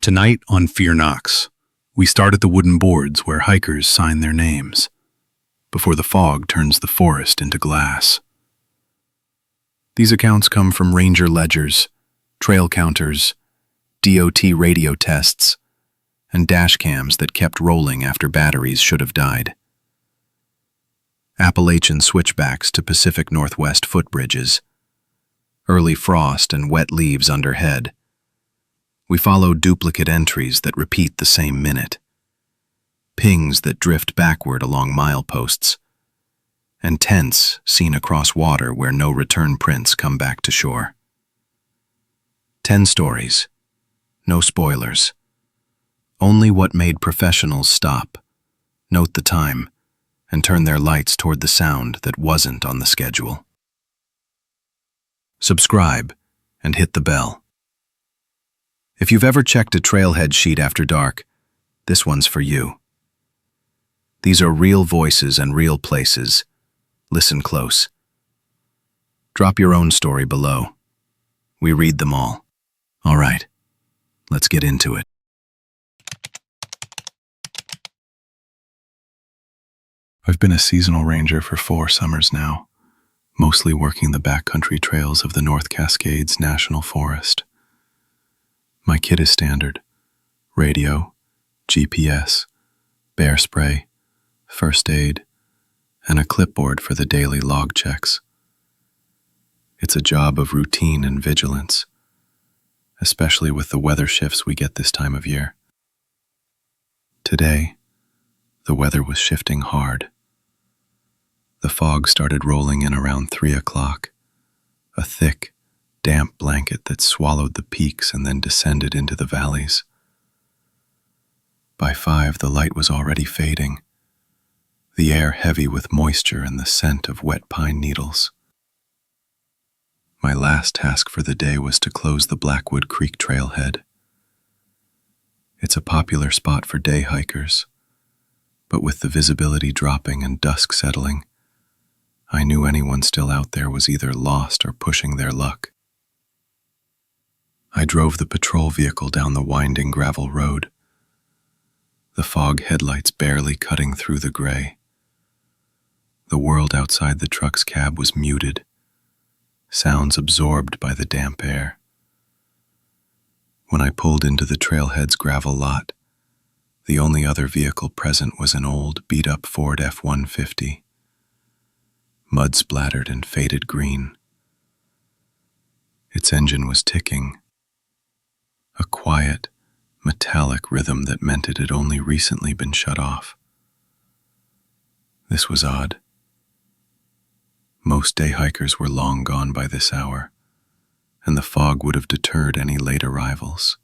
Tonight on Fear Knocks, we start at the wooden boards where hikers sign their names before the fog turns the forest into glass. These accounts come from ranger ledgers, trail counters, DOT radio tests, and dash cams that kept rolling after batteries should have died. Appalachian switchbacks to Pacific Northwest footbridges, early frost and wet leaves underhead. We follow duplicate entries that repeat the same minute, pings that drift backward along mileposts, and tents seen across water where no return prints come back to shore. 10 stories, no spoilers, only what made professionals stop, note the time, and turn their lights toward the sound that wasn't on the schedule. Subscribe and hit the bell. If you've ever checked a Trailhead sheet after dark, this one's for you. These are real voices and real places. Listen close. Drop your own story below. We read them all. All right, let's get into it. I've been a seasonal ranger for 4 summers now, mostly working the backcountry trails of the North Cascades National Forest. My kit is standard: radio, GPS, bear spray, first aid, and a clipboard for the daily log checks. It's a job of routine and vigilance, especially with the weather shifts we get this time of year. Today, the weather was shifting hard. The fog started rolling in around 3 o'clock, a thick, damp blanket that swallowed the peaks and then descended into the valleys. By 5, the light was already fading, the air heavy with moisture and the scent of wet pine needles. My last task for the day was to close the Blackwood Creek Trailhead. It's a popular spot for day hikers, but with the visibility dropping and dusk settling, I knew anyone still out there was either lost or pushing their luck. I drove the patrol vehicle down the winding gravel road, the fog headlights barely cutting through the gray. The world outside the truck's cab was muted, sounds absorbed by the damp air. When I pulled into the trailhead's gravel lot, the only other vehicle present was an old, beat-up Ford F-150, mud-splattered and faded green. Its engine was ticking, a quiet, metallic rhythm that meant it had only recently been shut off. This was odd. Most day hikers were long gone by this hour, and the fog would have deterred any late arrivals.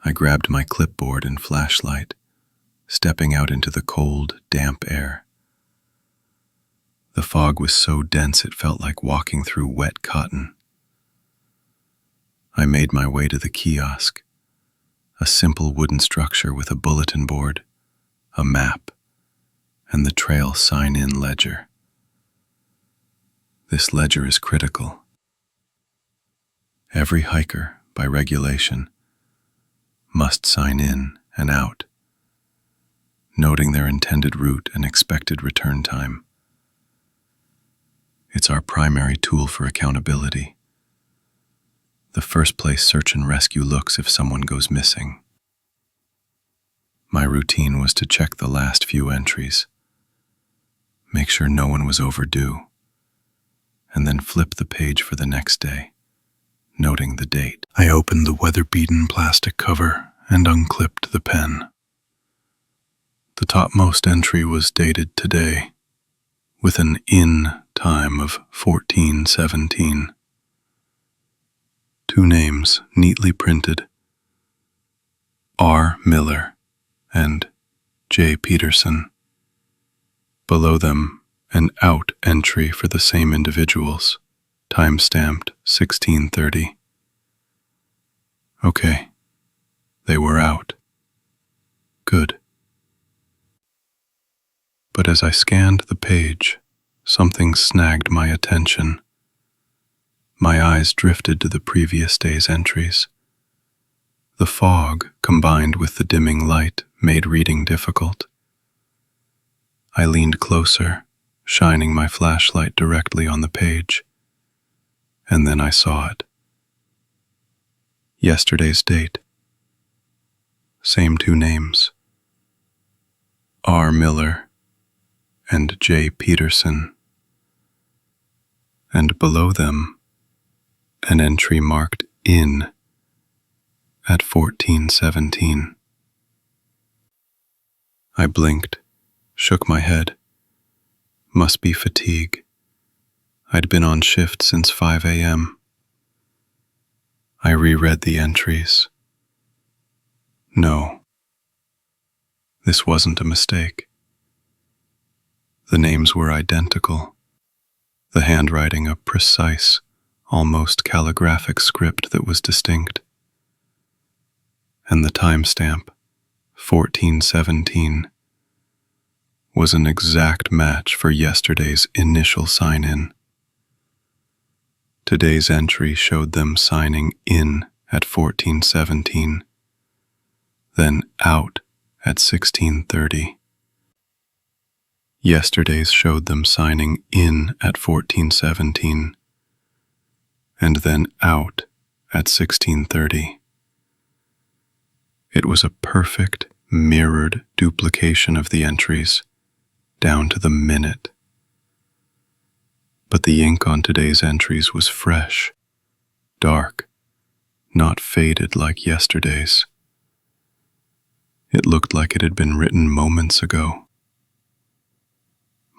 I grabbed my clipboard and flashlight, stepping out into the cold, damp air. The fog was so dense it felt like walking through wet cotton. I made my way to the kiosk, a simple wooden structure with a bulletin board, a map, and the trail sign-in ledger. This ledger is critical. Every hiker, by regulation, must sign in and out, noting their intended route and expected return time. It's our primary tool for accountability, the first place search and rescue looks if someone goes missing. My routine was to check the last few entries, make sure no one was overdue, and then flip the page for the next day, noting the date. I opened the weather-beaten plastic cover and unclipped the pen. The topmost entry was dated today, with an in time of 14:17. 2 names neatly printed: R. Miller and J. Peterson. Below them, an out entry for the same individuals, time-stamped 16:30. Okay, they were out. Good. But as I scanned the page, something snagged my attention. My eyes drifted to the previous day's entries. The fog, combined with the dimming light, made reading difficult. I leaned closer, shining my flashlight directly on the page, and then I saw it. Yesterday's date. Same two names. R. Miller and J. Peterson. And below them, an entry marked in at 14:17. I blinked, shook my head. Must be fatigue. I'd been on shift since 5 a.m. I reread the entries. No, this wasn't a mistake. The names were identical, the handwriting a precise, almost calligraphic script that was distinct. And the timestamp, 14:17, was an exact match for yesterday's initial sign-in. Today's entry showed them signing in at 14:17, then out at 16:30. Yesterday's showed them signing in at 14:17, and then out at 16:30. It was a perfect, mirrored duplication of the entries, down to the minute. But the ink on today's entries was fresh, dark, not faded like yesterday's. It looked like it had been written moments ago.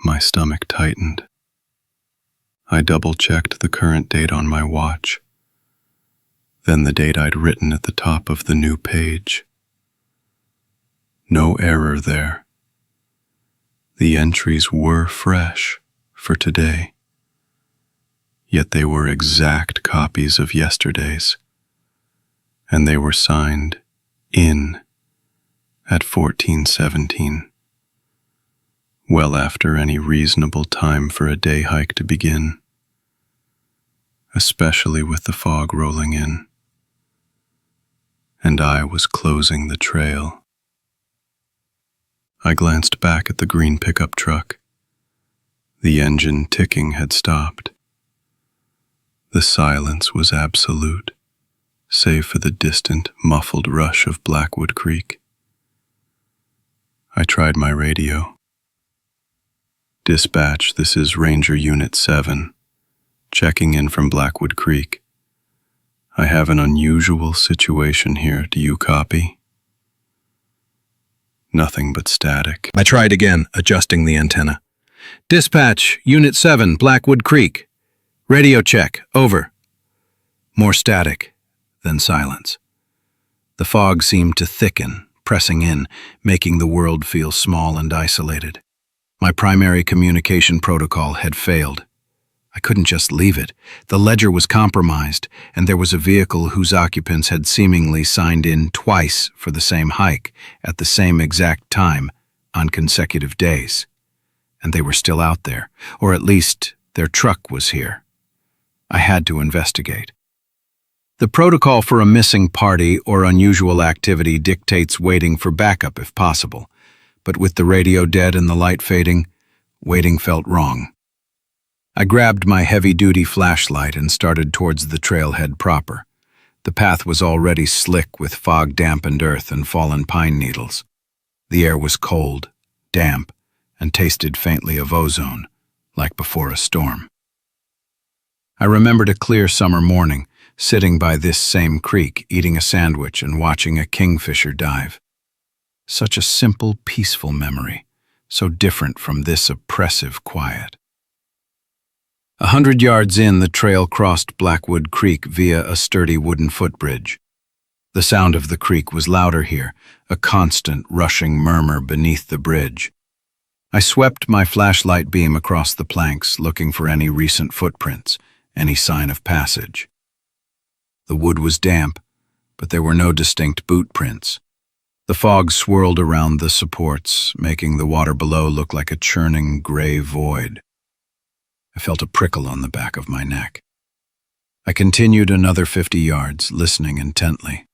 My stomach tightened. I double-checked the current date on my watch, then the date I'd written at the top of the new page. No error there. The entries were fresh for today, yet they were exact copies of yesterday's, and they were signed in at 14:17, well after any reasonable time for a day hike to begin, especially with the fog rolling in. And I was closing the trail. I glanced back at the green pickup truck. The engine ticking had stopped. The silence was absolute, save for the distant, muffled rush of Blackwood Creek. I tried my radio. "Dispatch, this is Ranger Unit 7, checking in from Blackwood Creek. I have an unusual situation here. Do you copy?" Nothing but static. I tried again, adjusting the antenna. "Dispatch, Unit 7, Blackwood Creek. Radio check, over." More static, then silence. The fog seemed to thicken, pressing in, making the world feel small and isolated. My primary communication protocol had failed. I couldn't just leave it. The ledger was compromised, and there was a vehicle whose occupants had seemingly signed in twice for the same hike at the same exact time on consecutive days. And they were still out there, or at least their truck was here. I had to investigate. The protocol for a missing party or unusual activity dictates waiting for backup if possible, but with the radio dead and the light fading, waiting felt wrong. I grabbed my heavy-duty flashlight and started towards the trailhead proper. The path was already slick with fog-dampened earth and fallen pine needles. The air was cold, damp, and tasted faintly of ozone, like before a storm. I remembered a clear summer morning, sitting by this same creek, eating a sandwich and watching a kingfisher dive. Such a simple, peaceful memory, so different from this oppressive quiet. 100 yards in, the trail crossed Blackwood Creek via a sturdy wooden footbridge. The sound of the creek was louder here, a constant rushing murmur beneath the bridge. I swept my flashlight beam across the planks, looking for any recent footprints, any sign of passage. The wood was damp, but there were no distinct boot prints. The fog swirled around the supports, making the water below look like a churning gray void. I felt a prickle on the back of my neck. I continued another 50 yards, listening intently.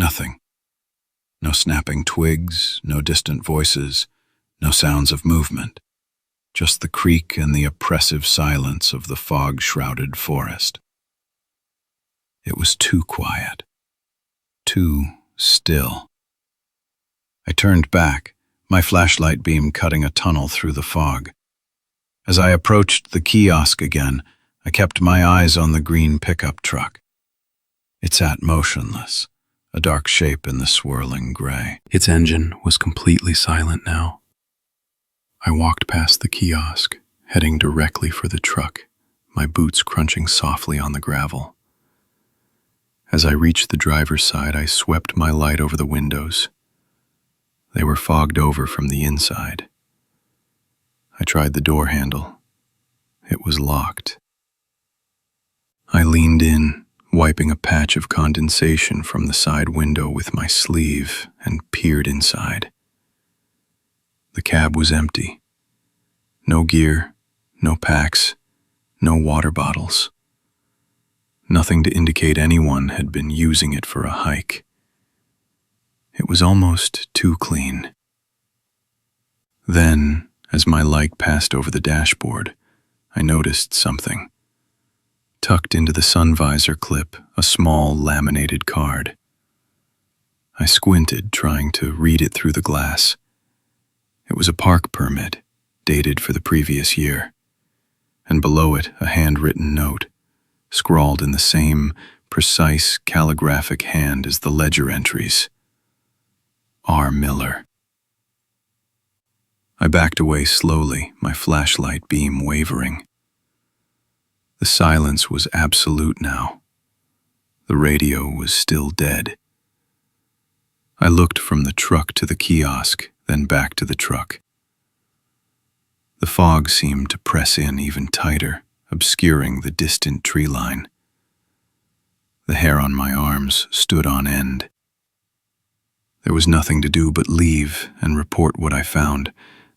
Nothing. No snapping twigs, no distant voices, no sounds of movement. Just the creak and the oppressive silence of the fog-shrouded forest. It was too quiet. Too still. I turned back, my flashlight beam cutting a tunnel through the fog. As I approached the kiosk again, I kept my eyes on the green pickup truck. It sat motionless, a dark shape in the swirling gray. Its engine was completely silent now. I walked past the kiosk, heading directly for the truck, my boots crunching softly on the gravel. As I reached the driver's side, I swept my light over the windows. They were fogged over from the inside. I tried the door handle. It was locked. I leaned in, wiping a patch of condensation from the side window with my sleeve, and peered inside. The cab was empty. No gear, no packs, no water bottles. Nothing to indicate anyone had been using it for a hike. It was almost too clean. Then, as my light passed over the dashboard, I noticed something. Tucked into the sun visor clip, a small laminated card. I squinted, trying to read it through the glass. It was a park permit, dated for the previous year, and below it a handwritten note, scrawled in the same precise calligraphic hand as the ledger entries. R. Miller. I backed away slowly, my flashlight beam wavering. The silence was absolute now. The radio was still dead. I looked from the truck to the kiosk, then back to the truck. The fog seemed to press in even tighter, obscuring the distant tree line. The hair on my arms stood on end. There was nothing to do but leave and report what I found,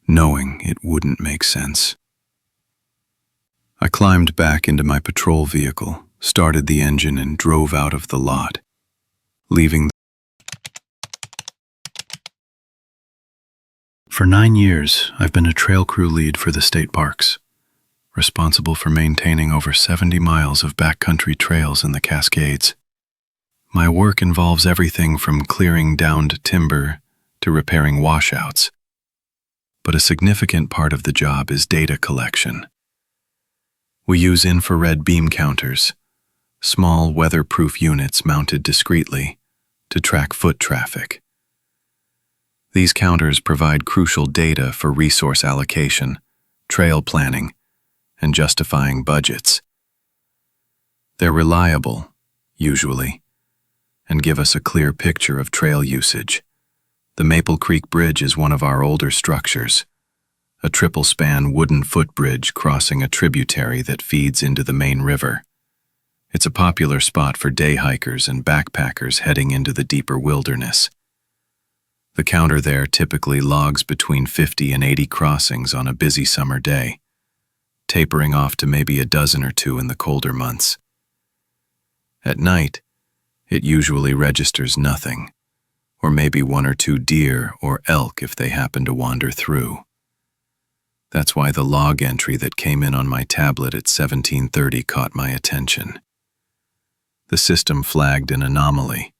knowing it wouldn't make sense. I climbed back into my patrol vehicle, started the engine, and drove out of the lot, leaving. For 9 years, I've been a trail crew lead for the state parks, responsible for maintaining over 70 miles of backcountry trails in the Cascades. My work involves everything from clearing downed timber to repairing washouts, but a significant part of the job is data collection. We use infrared beam counters, small weatherproof units mounted discreetly, to track foot traffic. These counters provide crucial data for resource allocation, trail planning, and justifying budgets. They're reliable, usually, and give us a clear picture of trail usage. The Maple Creek Bridge is one of our older structures, a triple-span wooden footbridge crossing a tributary that feeds into the main river. It's a popular spot for day hikers and backpackers heading into the deeper wilderness. The counter there typically logs between 50 and 80 crossings on a busy summer day, tapering off to maybe a dozen or two in the colder months. At night, it usually registers nothing, or maybe 1 or 2 deer or elk if they happen to wander through. That's why the log entry that came in on my tablet at 17:30 caught my attention. The system flagged an anomaly.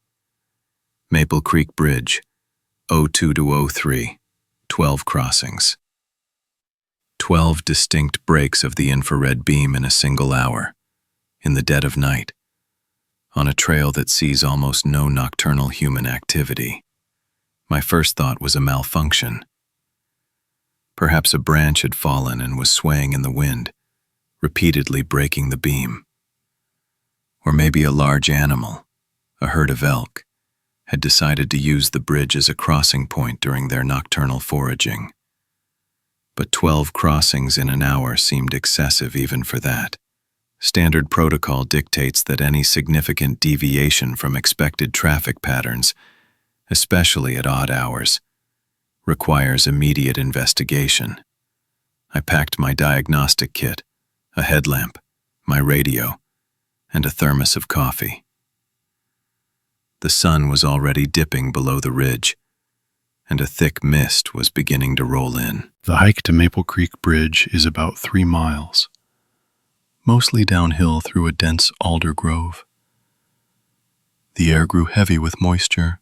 Maple Creek Bridge, 02 to 03, 12 crossings. 12 distinct breaks of the infrared beam in a single hour, in the dead of night, on a trail that sees almost no nocturnal human activity. My first thought was a malfunction. Perhaps a branch had fallen and was swaying in the wind, repeatedly breaking the beam. Or maybe a large animal, a herd of elk, had decided to use the bridge as a crossing point during their nocturnal foraging. But 12 crossings in an hour seemed excessive even for that. Standard protocol dictates that any significant deviation from expected traffic patterns, especially at odd hours, requires immediate investigation. I packed my diagnostic kit, a headlamp, my radio, and a thermos of coffee. The sun was already dipping below the ridge, and a thick mist was beginning to roll in. The hike to Maple Creek Bridge is about 3 miles, mostly downhill through a dense alder grove. The air grew heavy with moisture,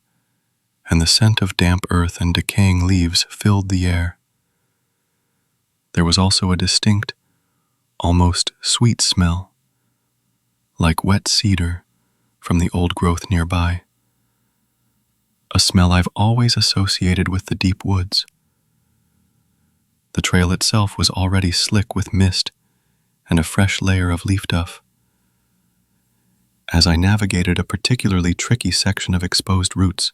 and the scent of damp earth and decaying leaves filled the air. There was also a distinct, almost sweet smell, like wet cedar from the old growth nearby, a smell I've always associated with the deep woods. The trail itself was already slick with mist and a fresh layer of leaf duff. As I navigated a particularly tricky section of exposed roots,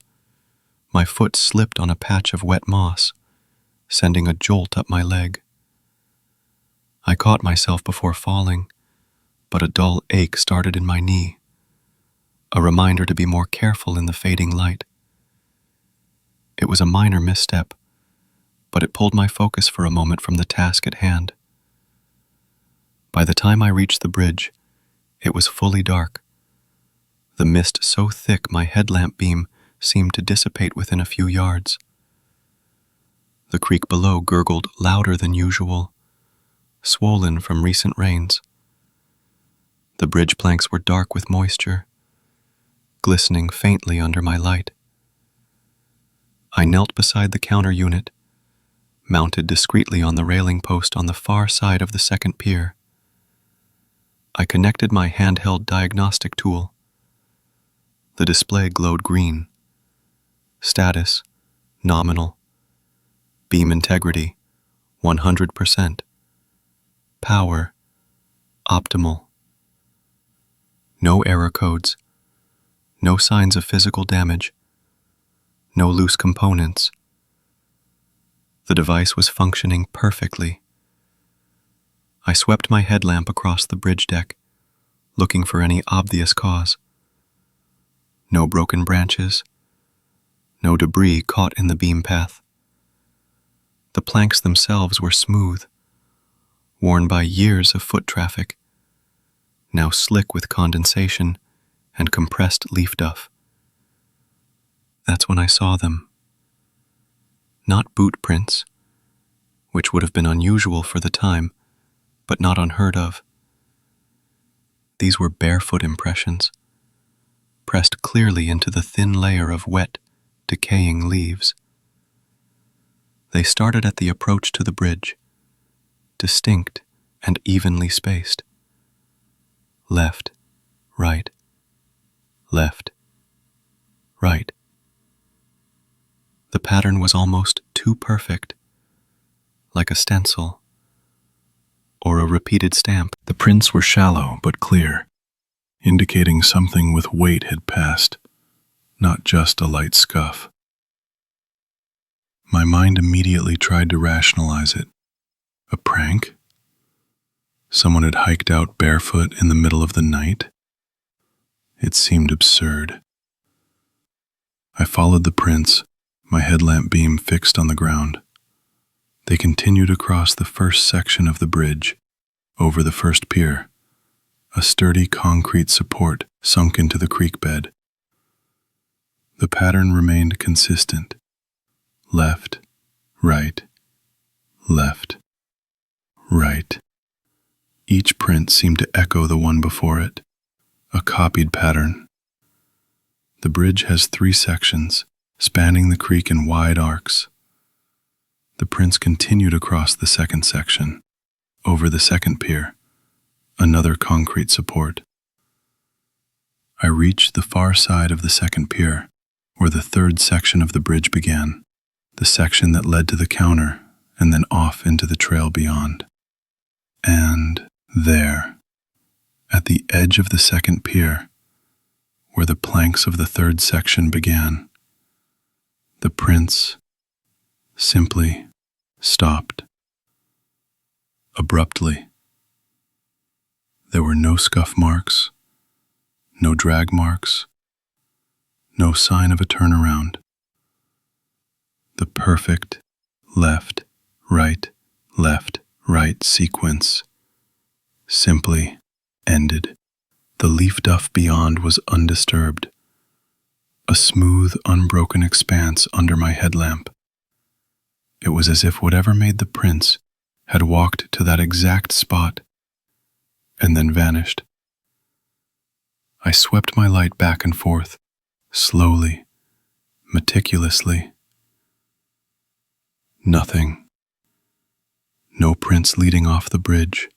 my foot slipped on a patch of wet moss, sending a jolt up my leg. I caught myself before falling, but a dull ache started in my knee, a reminder to be more careful in the fading light. It was a minor misstep, but it pulled my focus for a moment from the task at hand. By the time I reached the bridge, it was fully dark. The mist so thick my headlamp beam seemed to dissipate within a few yards. The creek below gurgled louder than usual, swollen from recent rains. The bridge planks were dark with moisture, glistening faintly under my light. I knelt beside the counter unit, mounted discreetly on the railing post on the far side of the second pier. I connected my handheld diagnostic tool. The display glowed green. Status, nominal. Beam integrity, 100%. Power, optimal. No error codes. No signs of physical damage. No loose components. The device was functioning perfectly. I swept my headlamp across the bridge deck, looking for any obvious cause. No broken branches. No debris caught in the beam path. The planks themselves were smooth, worn by years of foot traffic, now slick with condensation and compressed leaf duff. That's when I saw them. Not boot prints, which would have been unusual for the time, but not unheard of. These were barefoot impressions, pressed clearly into the thin layer of wet, decaying leaves. They started at the approach to the bridge, distinct and evenly spaced. Left, right, left, right. The pattern was almost too perfect, like a stencil or a repeated stamp. The prints were shallow but clear, indicating something with weight had passed, not just a light scuff. My mind immediately tried to rationalize it. A prank? Someone had hiked out barefoot in the middle of the night? It seemed absurd. I followed the prints, my headlamp beam fixed on the ground. They continued across the first section of the bridge, over the first pier, a sturdy concrete support sunk into the creek bed. The pattern remained consistent. Left, right, left, right. Each print seemed to echo the one before it, a copied pattern. The bridge has 3 sections, spanning the creek in wide arcs. The prints continued across the second section, over the second pier, another concrete support. I reached the far side of the second pier, where the third section of the bridge began, the section that led to the counter and then off into the trail beyond. And there, at the edge of the second pier, where the planks of the third section began, the prints simply stopped. Abruptly. There were no scuff marks, no drag marks, no sign of a turnaround. The perfect left, right sequence simply ended. The leaf duff beyond was undisturbed, a smooth, unbroken expanse under my headlamp. It was as if whatever made the prints had walked to that exact spot and then vanished. I swept my light back and forth, slowly, meticulously. Nothing. No prints leading off the bridge,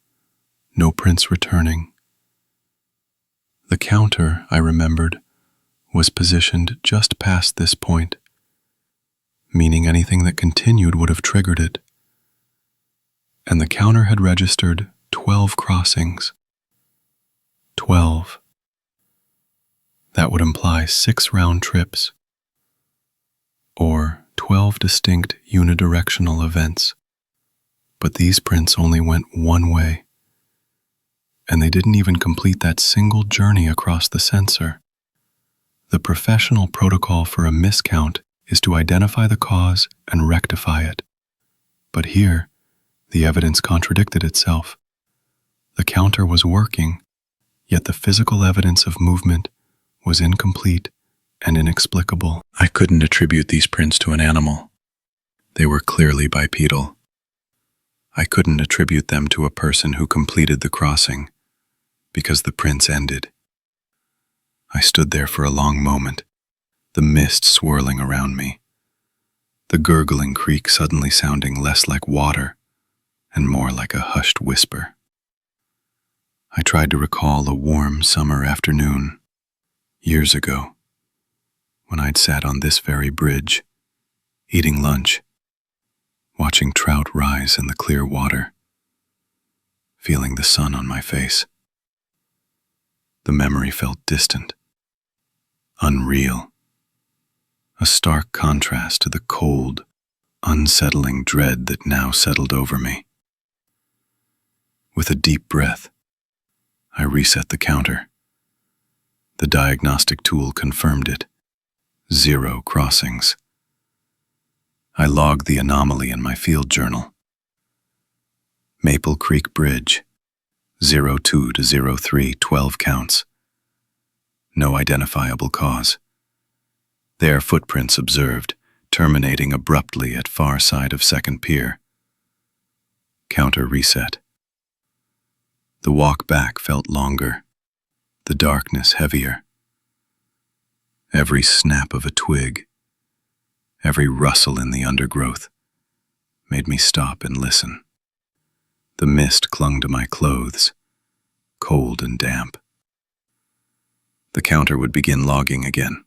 no prints returning. The counter, I remembered, was positioned just past this point, meaning anything that continued would have triggered it. And the counter had registered 12 crossings. 12. That would imply 6 round trips, or 12 distinct unidirectional events. But these prints only went one way, and they didn't even complete that single journey across the sensor. The professional protocol for a miscount is to identify the cause and rectify it. But here, the evidence contradicted itself. The counter was working, yet the physical evidence of movement was incomplete and inexplicable. I couldn't attribute these prints to an animal. They were clearly bipedal. I couldn't attribute them to a person who completed the crossing, because the prints ended. I stood there for a long moment, the mist swirling around me, the gurgling creek suddenly sounding less like water and more like a hushed whisper. I tried to recall a warm summer afternoon, years ago, when I'd sat on this very bridge, eating lunch, watching trout rise in the clear water, feeling the sun on my face. The memory felt distant, unreal, a stark contrast to the cold, unsettling dread that now settled over me. With a deep breath, I reset the counter. The diagnostic tool confirmed it. 0 crossings. I logged the anomaly in my field journal. Maple Creek Bridge, 02 to 03, 12 counts. No identifiable cause. There footprints observed, terminating abruptly at far side of second pier. Counter reset. The walk back felt longer, the darkness heavier. Every snap of a twig, every rustle in the undergrowth, made me stop and listen. The mist clung to my clothes, cold and damp. The counter would begin logging again.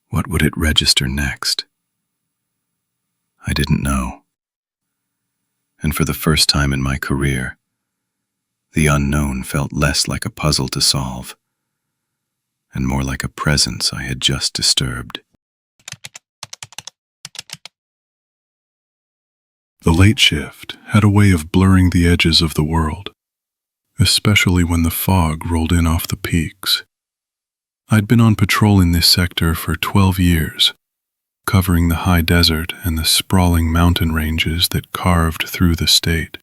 What would it register next? I didn't know. And for the first time in my career, the unknown felt less like a puzzle to solve, and more like a presence I had just disturbed. The late shift had a way of blurring the edges of the world, especially when the fog rolled in off the peaks. I'd been on patrol in this sector for 12 years, covering the high desert and the sprawling mountain ranges that carved through the state.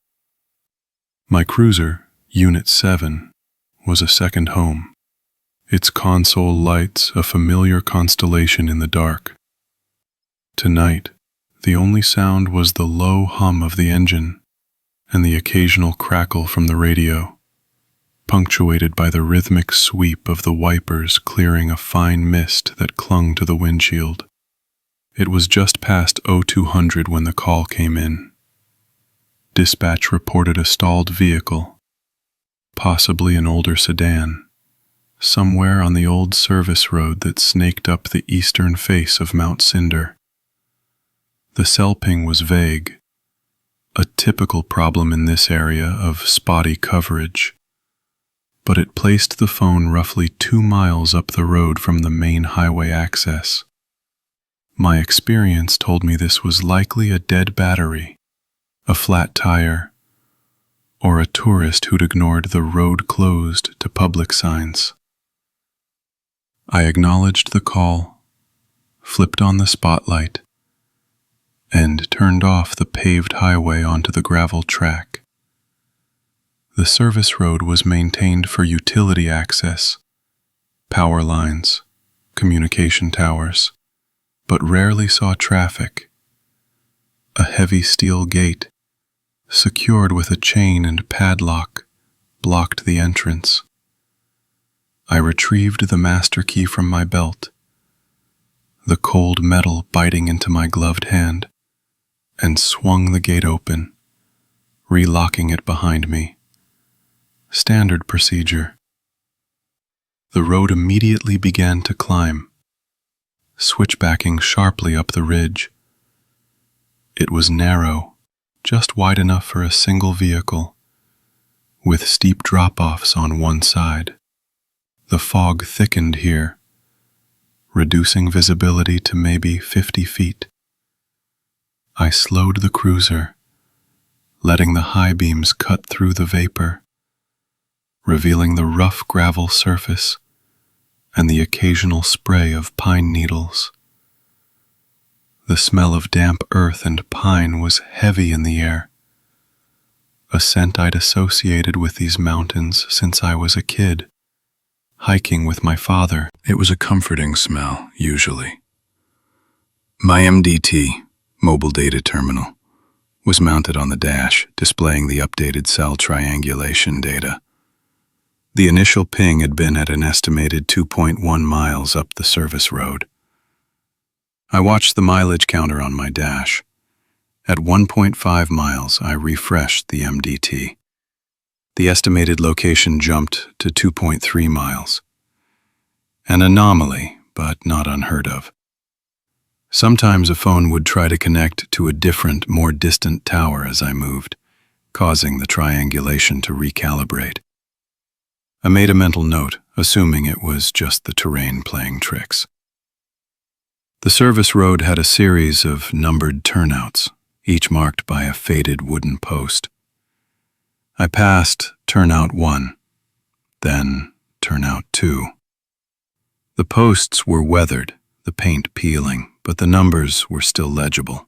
My cruiser, Unit 7, was a second home, its console lights a familiar constellation in the dark. Tonight, the only sound was the low hum of the engine and the occasional crackle from the radio, punctuated by the rhythmic sweep of the wipers clearing a fine mist that clung to the windshield. It was just past 0200 when the call came in. Dispatch reported a stalled vehicle, possibly an older sedan, somewhere on the old service road that snaked up the eastern face of Mount Cinder. The cell ping was vague, a typical problem in this area of spotty coverage, but it placed the phone roughly 2 miles up the road from the main highway access. My experience told me this was likely a dead battery, a flat tire, or a tourist who'd ignored the road closed to public signs. I acknowledged the call, flipped on the spotlight, and turned off the paved highway onto the gravel track. The service road was maintained for utility access, power lines, communication towers, but rarely saw traffic. A heavy steel gate, secured with a chain and padlock, blocked the entrance. I retrieved the master key from my belt, the cold metal biting into my gloved hand, and swung the gate open, relocking it behind me. Standard procedure. The road immediately began to climb, switchbacking sharply up the ridge. It was narrow, just wide enough for a single vehicle, with steep drop-offs on one side. The fog thickened here, reducing visibility to maybe 50 feet. I slowed the cruiser, letting the high beams cut through the vapor, revealing the rough gravel surface and the occasional spray of pine needles. The smell of damp earth and pine was heavy in the air, a scent I'd associated with these mountains since I was a kid, hiking with my father. It was a comforting smell, usually. My MDT, mobile data terminal, was mounted on the dash, displaying the updated cell triangulation data. The initial ping had been at an estimated 2.1 miles up the service road. I watched the mileage counter on my dash. At 1.5 miles, I refreshed the MDT. The estimated location jumped to 2.3 miles. An anomaly, but not unheard of. Sometimes a phone would try to connect to a different, more distant tower as I moved, causing the triangulation to recalibrate. I made a mental note, assuming it was just the terrain playing tricks. The service road had a series of numbered turnouts, each marked by a faded wooden post. I passed turnout 1, then turnout 2. The posts were weathered, the paint peeling, but the numbers were still legible.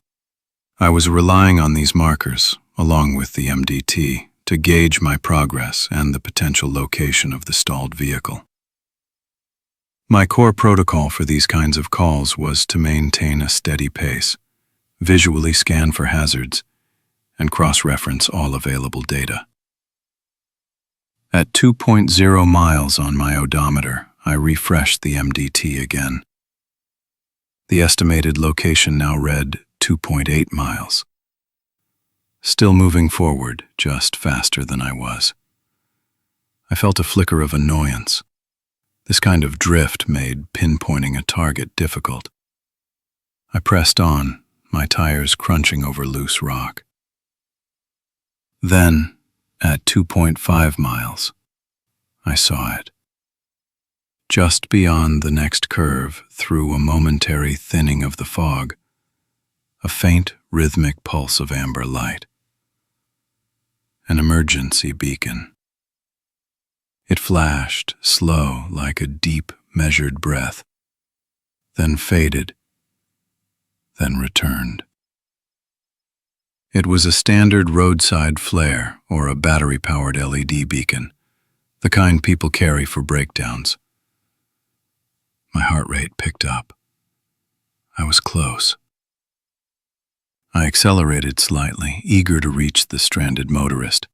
I was relying on these markers, along with the MDT, to gauge my progress and the potential location of the stalled vehicle. My core protocol for these kinds of calls was to maintain a steady pace, visually scan for hazards, and cross-reference all available data. At 2.0 miles on my odometer, I refreshed the MDT again. The estimated location now read 2.8 miles. Still moving forward, just faster than I was. I felt a flicker of annoyance. This kind of drift made pinpointing a target difficult. I pressed on, my tires crunching over loose rock. Then, at 2.5 miles, I saw it. Just beyond the next curve, through a momentary thinning of the fog, a faint, rhythmic pulse of amber light. An emergency beacon. It flashed, slow, like a deep, measured breath, then faded, then returned. It was a standard roadside flare or a battery-powered LED beacon, the kind people carry for breakdowns. My heart rate picked up. I was close. I accelerated slightly, eager to reach the stranded motorist.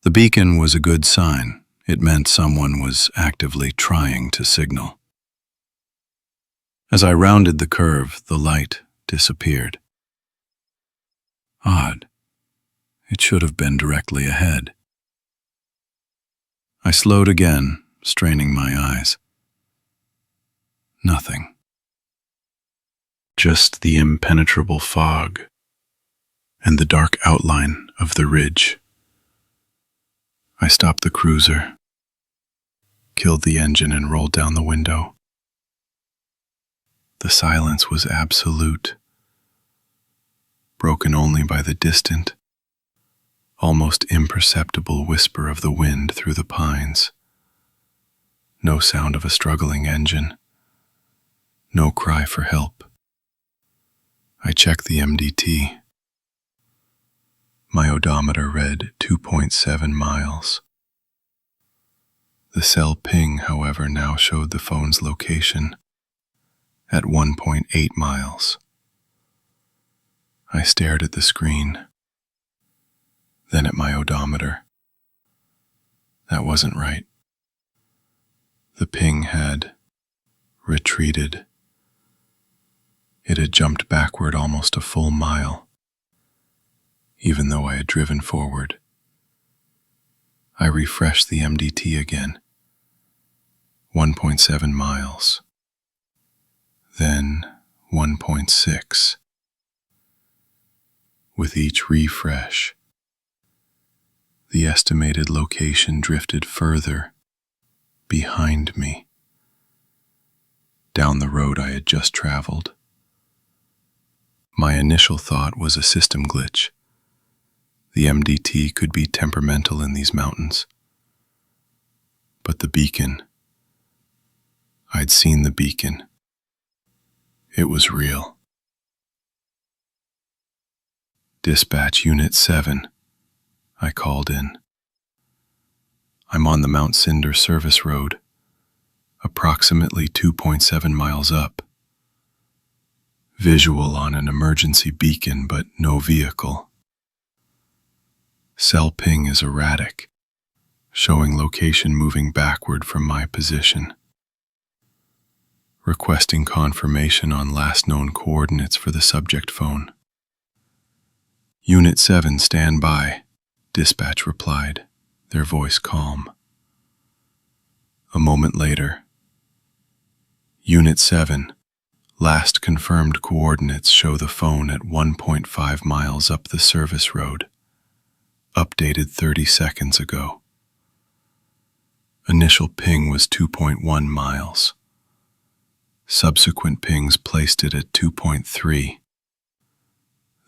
The beacon was a good sign. It meant someone was actively trying to signal. As I rounded the curve, the light disappeared. Odd. It should have been directly ahead. I slowed again, straining my eyes. Nothing. Just the impenetrable fog and the dark outline of the ridge. I stopped the cruiser, killed the engine, and rolled down the window. The silence was absolute, broken only by the distant, almost imperceptible whisper of the wind through the pines. No sound of a struggling engine, no cry for help. I checked the MDT. My odometer read 2.7 miles. The cell ping, however, now showed the phone's location at 1.8 miles. I stared at the screen, then at my odometer. That wasn't right. The ping had retreated. It had jumped backward almost a full mile, even though I had driven forward. I refreshed the MDT again. 1.7 miles. Then 1.6. With each refresh, the estimated location drifted further behind me, down the road I had just traveled. My initial thought was a system glitch. The MDT could be temperamental in these mountains. But the beacon, I'd seen the beacon. It was real. Dispatch Unit 7, I called in. I'm on the Mount Cinder service road, approximately 2.7 miles up. Visual on an emergency beacon, but no vehicle. Cell ping is erratic, showing location moving backward from my position. Requesting confirmation on last known coordinates for the subject phone. Unit 7, stand by, dispatch replied, their voice calm. A moment later, Unit 7, last confirmed coordinates show the phone at 1.5 miles up the service road, updated 30 seconds ago. Initial ping was 2.1 miles. Subsequent pings placed it at 2.3,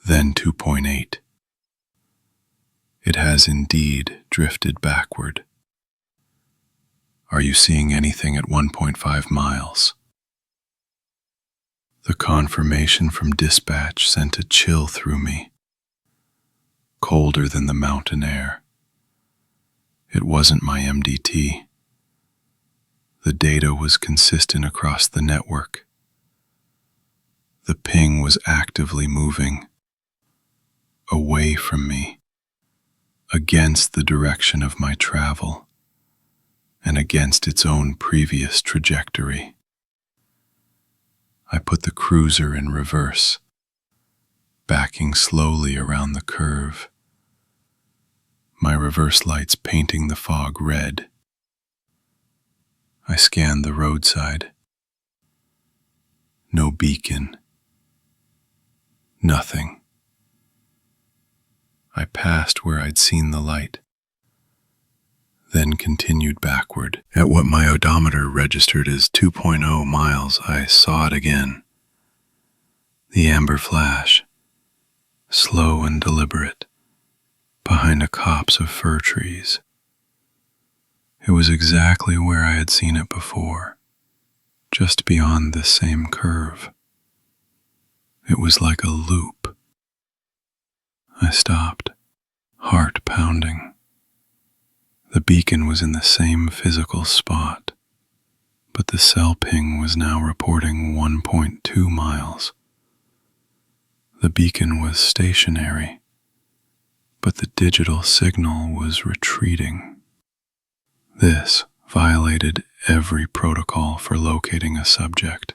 then 2.8. It has indeed drifted backward. Are you seeing anything at 1.5 miles? The confirmation from dispatch sent a chill through me, colder than the mountain air. It wasn't my MDT. The data was consistent across the network. The ping was actively moving away from me, against the direction of my travel, and against its own previous trajectory. I put the cruiser in reverse, backing slowly around the curve, my reverse lights painting the fog red. I scanned the roadside. No beacon. Nothing. I passed where I'd seen the light, then continued backward. At what my odometer registered as 2.0 miles, I saw it again. The amber flash, slow and deliberate, behind a copse of fir trees. It was exactly where I had seen it before, just beyond this same curve. It was like a loop. I stopped, heart pounding. The beacon was in the same physical spot, but the cell ping was now reporting 1.2 miles. The beacon was stationary, but the digital signal was retreating. This violated every protocol for locating a subject.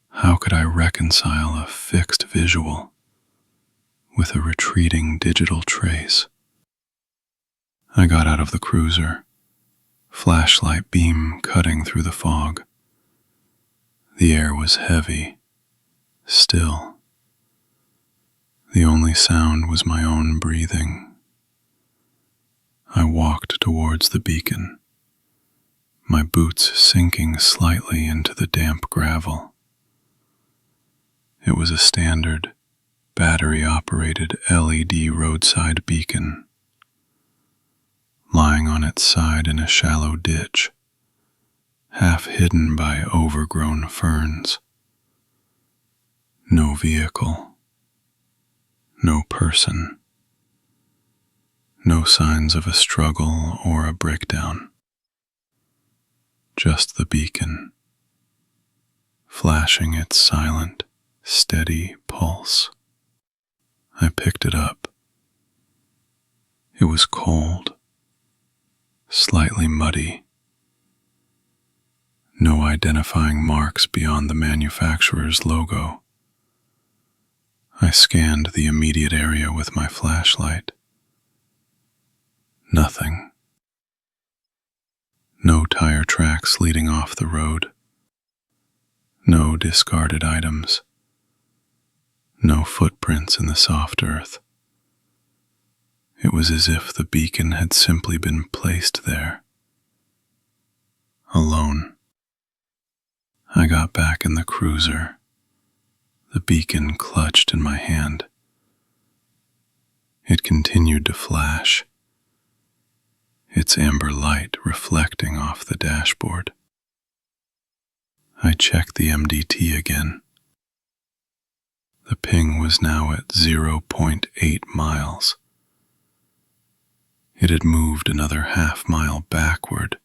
How could I reconcile a fixed visual with a retreating digital trace? I got out of the cruiser, flashlight beam cutting through the fog. The air was heavy, still. The only sound was my own breathing. I walked towards the beacon, my boots sinking slightly into the damp gravel. It was a standard, battery-operated LED roadside beacon, lying on its side in a shallow ditch, half hidden by overgrown ferns. No vehicle, no person. No signs of a struggle or a breakdown. Just the beacon, flashing its silent, steady pulse. I picked it up. It was cold, slightly muddy. No identifying marks beyond the manufacturer's logo. I scanned the immediate area with my flashlight. Nothing. No tire tracks leading off the road. No discarded items. No footprints in the soft earth. It was as if the beacon had simply been placed there. Alone. I got back in the cruiser, the beacon clutched in my hand. It continued to flash, its amber light reflecting off the dashboard. I checked the MDT again. The ping was now at 0.8 miles. It had moved another half-mile backward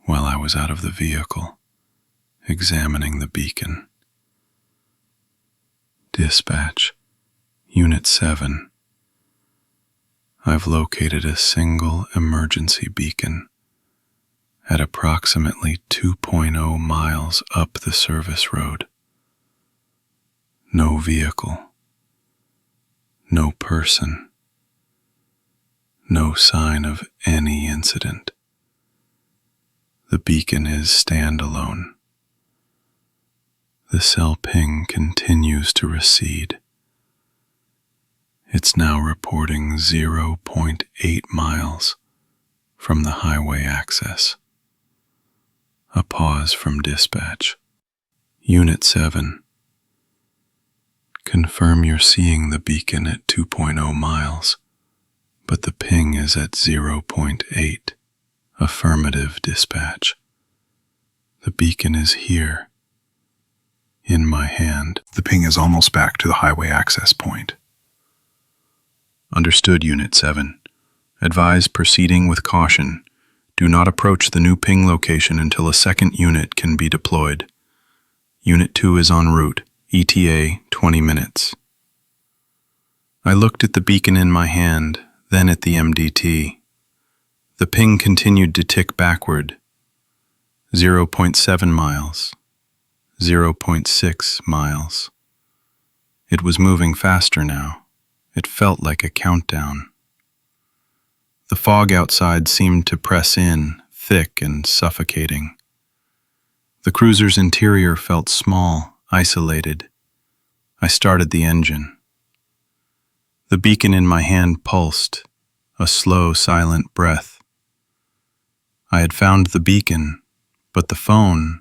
while I was out of the vehicle, examining the beacon. Dispatch, Unit 7. I've located a single emergency beacon at approximately 2.0 miles up the service road. No vehicle, no person, no sign of any incident. The beacon is standalone. The cell ping continues to recede. It's now reporting 0.8 miles from the highway access. A pause from dispatch. Unit 7. Confirm you're seeing the beacon at 2.0 miles, but the ping is at 0.8. Affirmative, dispatch. The beacon is here. In my hand. The ping is almost back to the highway access point. Understood, Unit 7. Advise proceeding with caution. Do not approach the new ping location until a second unit can be deployed. Unit 2 is en route. ETA 20 minutes. I looked at the beacon in my hand, then at the MDT. The ping continued to tick backward. 0.7 miles. 0.6 miles. It was moving faster now. It felt like a countdown. The fog outside seemed to press in, thick and suffocating. The cruiser's interior felt small, isolated. I started the engine. The beacon in my hand pulsed, a slow, silent breath. I had found the beacon, but the phone,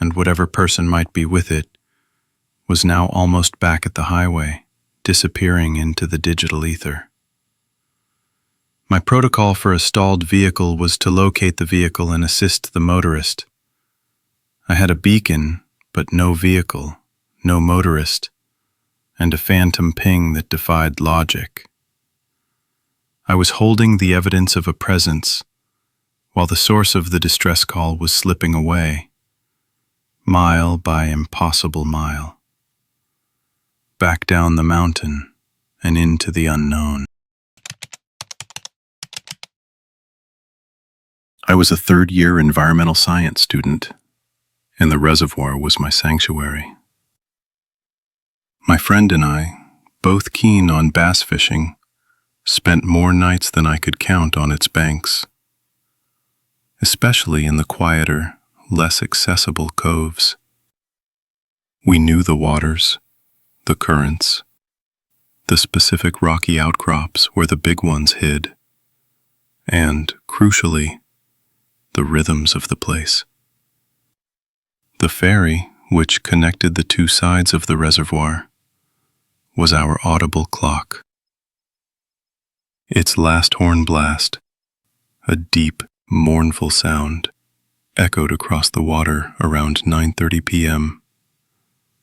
and whatever person might be with it, was now almost back at the highway, disappearing into the digital ether. My protocol for a stalled vehicle was to locate the vehicle and assist the motorist. I had a beacon, but no vehicle, no motorist, and a phantom ping that defied logic. I was holding the evidence of a presence, while the source of the distress call was slipping away, mile by impossible mile, back down the mountain and into the unknown. I was a third-year environmental science student, and the reservoir was my sanctuary. My friend and I, both keen on bass fishing, spent more nights than I could count on its banks, especially in the quieter, less accessible coves. We knew the waters, the currents, the specific rocky outcrops where the big ones hid, and, crucially, the rhythms of the place. The ferry, which connected the two sides of the reservoir, was our audible clock. Its last horn blast, a deep, mournful sound, echoed across the water around 9:30 p.m.,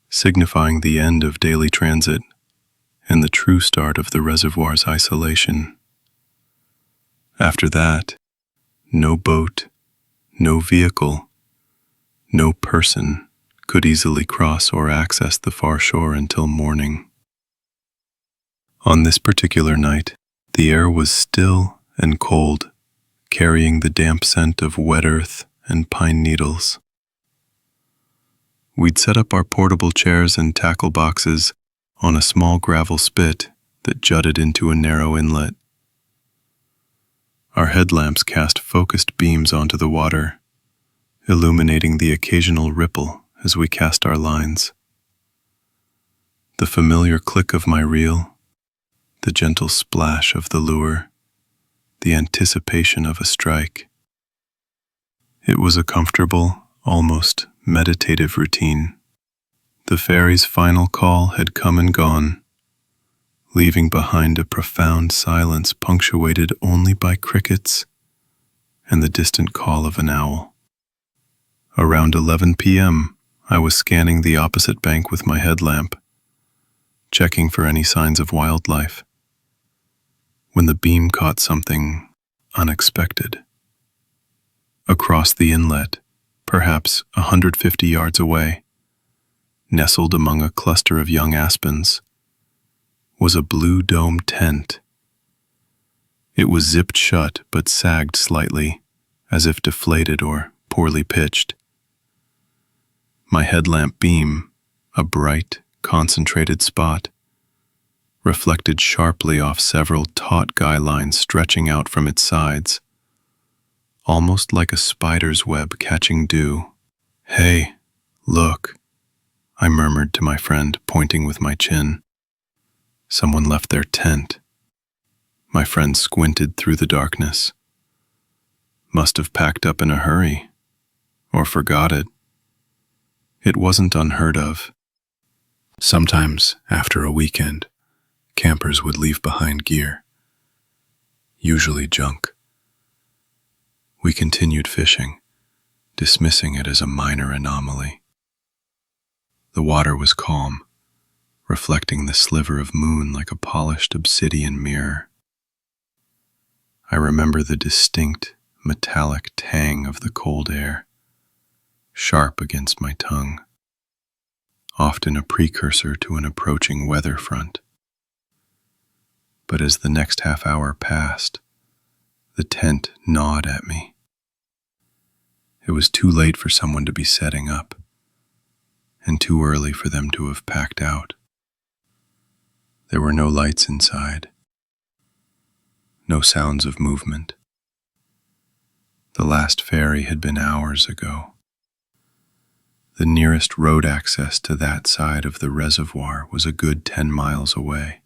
signifying the end of daily transit and the true start of the reservoir's isolation. After that, no boat, No vehicle, no person could easily cross or access the far shore until morning. On this particular night, the air was still and cold, carrying the damp scent of wet earth and pine needles. We'd set up our portable chairs and tackle boxes on a small gravel spit that jutted into a narrow inlet. Our headlamps cast focused beams onto the water, illuminating the occasional ripple as we cast our lines. The familiar click of my reel, the gentle splash of the lure, the anticipation of a strike. It was a comfortable, almost meditative routine. The ferry's final call had come and gone, leaving behind a profound silence punctuated only by crickets and the distant call of an owl. Around 11 p.m., I was scanning the opposite bank with my headlamp, checking for any signs of wildlife, when the beam caught something unexpected. Across the inlet, perhaps 150 yards away, nestled among a cluster of young aspens, was a blue dome tent. It was zipped shut but sagged slightly, as if deflated or poorly pitched. My headlamp beam, a bright, concentrated spot, reflected sharply off several taut guy lines stretching out from its sides, almost like a spider's web catching dew. "Hey, look," I murmured to my friend, pointing with my chin. Someone left their tent. My friend squinted through the darkness. Must have packed up in a hurry, or forgot it. It wasn't unheard of. Sometimes, after a weekend, campers would leave behind gear, usually junk. We continued fishing, dismissing it as a minor anomaly. The water was calm, reflecting the sliver of moon like a polished obsidian mirror. I remember the distinct, metallic tang of the cold air, sharp against my tongue, often a precursor to an approaching weather front. But as the next half hour passed, the tent gnawed at me. It was too late for someone to be setting up, and too early for them to have packed out. There were no lights inside, no sounds of movement. The last ferry had been hours ago. The nearest road access to that side of the reservoir was a good 10 miles away,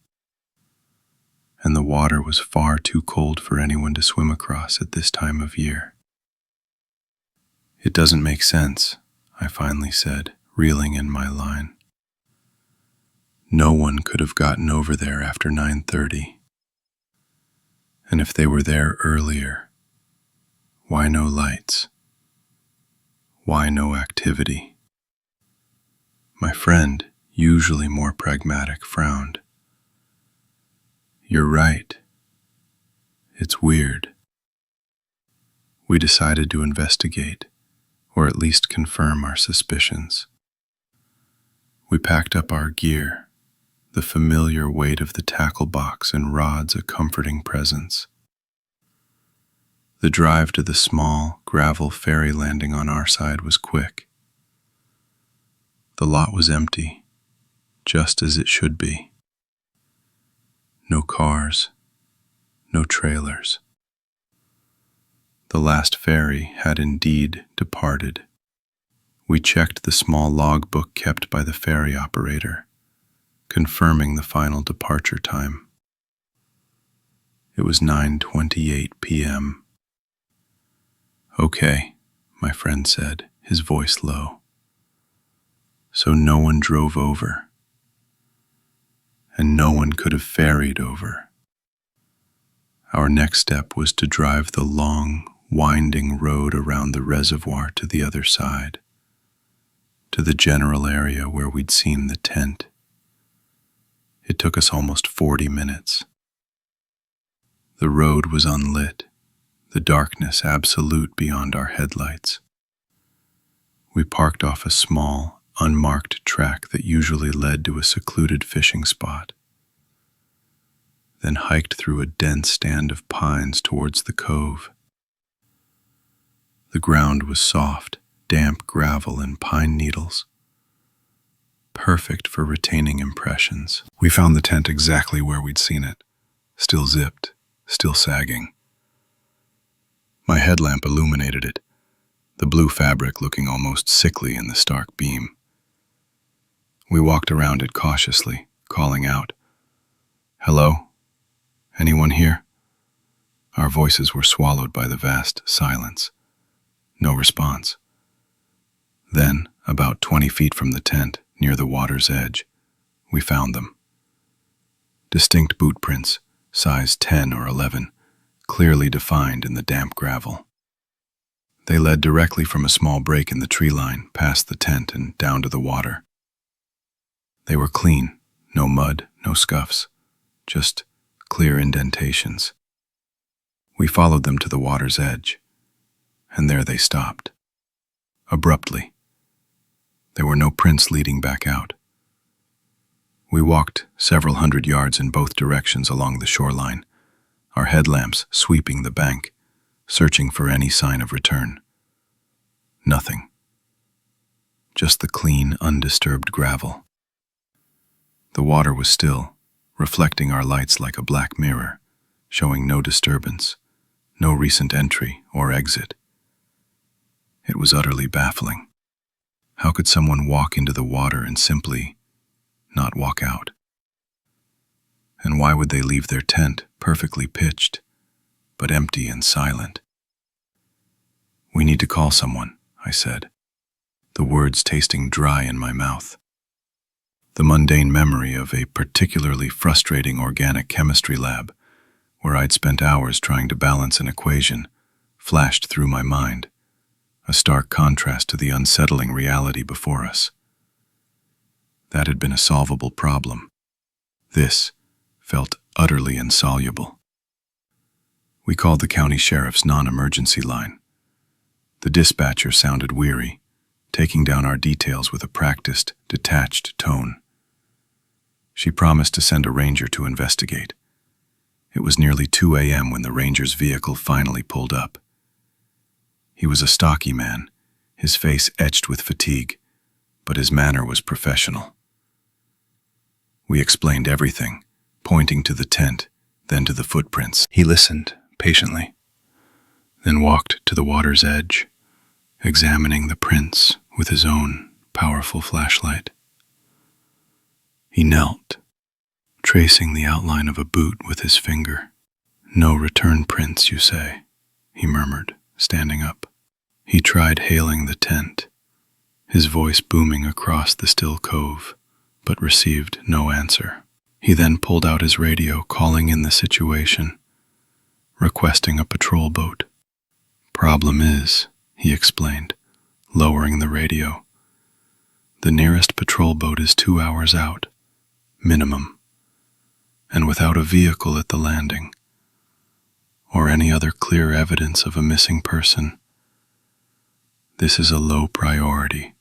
and the water was far too cold for anyone to swim across at this time of year. "It doesn't make sense," I finally said, reeling in my line. No one could have gotten over there after 9:30. And if they were there earlier, why no lights? Why no activity? My friend, usually more pragmatic, frowned. "You're right. It's weird." We decided to investigate, or at least confirm our suspicions. We packed up our gear, the familiar weight of the tackle box and rods a comforting presence. The drive to the small, gravel ferry landing on our side was quick. The lot was empty, just as it should be. No cars, no trailers. The last ferry had indeed departed. We checked the small logbook kept by the ferry operator, confirming the final departure time. It was 9:28 p.m. "Okay," my friend said, his voice low. "So no one drove over, and no one could have ferried over." Our next step was to drive the long, winding road around the reservoir to the other side, to the general area where we'd seen the tent. It took us almost 40 minutes. The road was unlit, the darkness absolute beyond our headlights. We parked off a small, unmarked track that usually led to a secluded fishing spot, then hiked through a dense stand of pines towards the cove. The ground was soft, damp gravel and pine needles, perfect for retaining impressions. We found the tent exactly where we'd seen it, still zipped, still sagging. My headlamp illuminated it, the blue fabric looking almost sickly in the stark beam. We walked around it cautiously, calling out, "Hello? Anyone here?" Our voices were swallowed by the vast silence. No response. Then, about 20 feet from the tent, near the water's edge, we found them. Distinct boot prints, size 10 or 11, clearly defined in the damp gravel. They led directly from a small break in the tree line, past the tent and down to the water. They were clean, no mud, no scuffs, just clear indentations. We followed them to the water's edge, and there they stopped. Abruptly. There were no prints leading back out. We walked several hundred yards in both directions along the shoreline, our headlamps sweeping the bank, searching for any sign of return. Nothing. Just the clean, undisturbed gravel. The water was still, reflecting our lights like a black mirror, showing no disturbance, no recent entry or exit. It was utterly baffling. How could someone walk into the water and simply not walk out? And why would they leave their tent perfectly pitched, but empty and silent? "We need to call someone," I said, the words tasting dry in my mouth. The mundane memory of a particularly frustrating organic chemistry lab, where I'd spent hours trying to balance an equation, flashed through my mind, a stark contrast to the unsettling reality before us. That had been a solvable problem. This felt utterly insoluble. We called the county sheriff's non-emergency line. The dispatcher sounded weary, taking down our details with a practiced, detached tone. She promised to send a ranger to investigate. It was nearly 2 a.m. when the ranger's vehicle finally pulled up. He was a stocky man, his face etched with fatigue, but his manner was professional. We explained everything, pointing to the tent, then to the footprints. He listened patiently, then walked to the water's edge, examining the prints with his own powerful flashlight. He knelt, tracing the outline of a boot with his finger. "No return prints, you say," he murmured, standing up. He tried hailing the tent, his voice booming across the still cove, but received no answer. He then pulled out his radio, calling in the situation, requesting a patrol boat. "Problem is," he explained, lowering the radio, "the nearest patrol boat is 2 hours out, minimum, and without a vehicle at the landing, or any other clear evidence of a missing person. This is a low priority.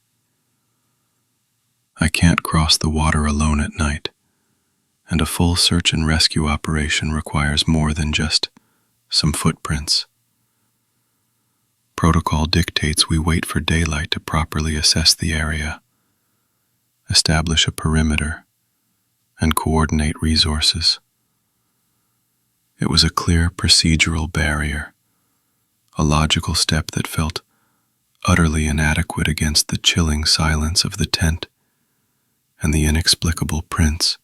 I can't cross the water alone at night, and a full search and rescue operation requires more than just some footprints. Protocol dictates we wait for daylight to properly assess the area, establish a perimeter, and coordinate resources." It was a clear procedural barrier, a logical step that felt utterly inadequate against the chilling silence of the tent and the inexplicable prints.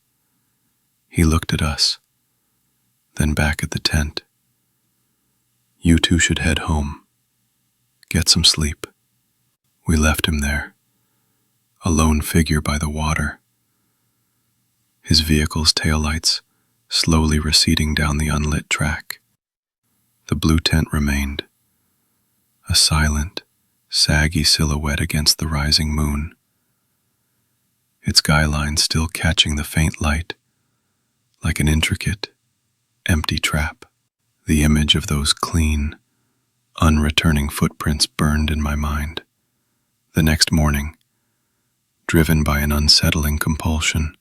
He looked at us, then back at the tent. "You two should head home. Get some sleep." We left him there, a lone figure by the water, his vehicle's taillights slowly receding down the unlit track. The blue tent remained, a silent, saggy silhouette against the rising moon, its skyline still catching the faint light like an intricate, empty trap. The image of those clean, Unreturning footprints burned in my mind. The next morning, driven by an unsettling compulsion,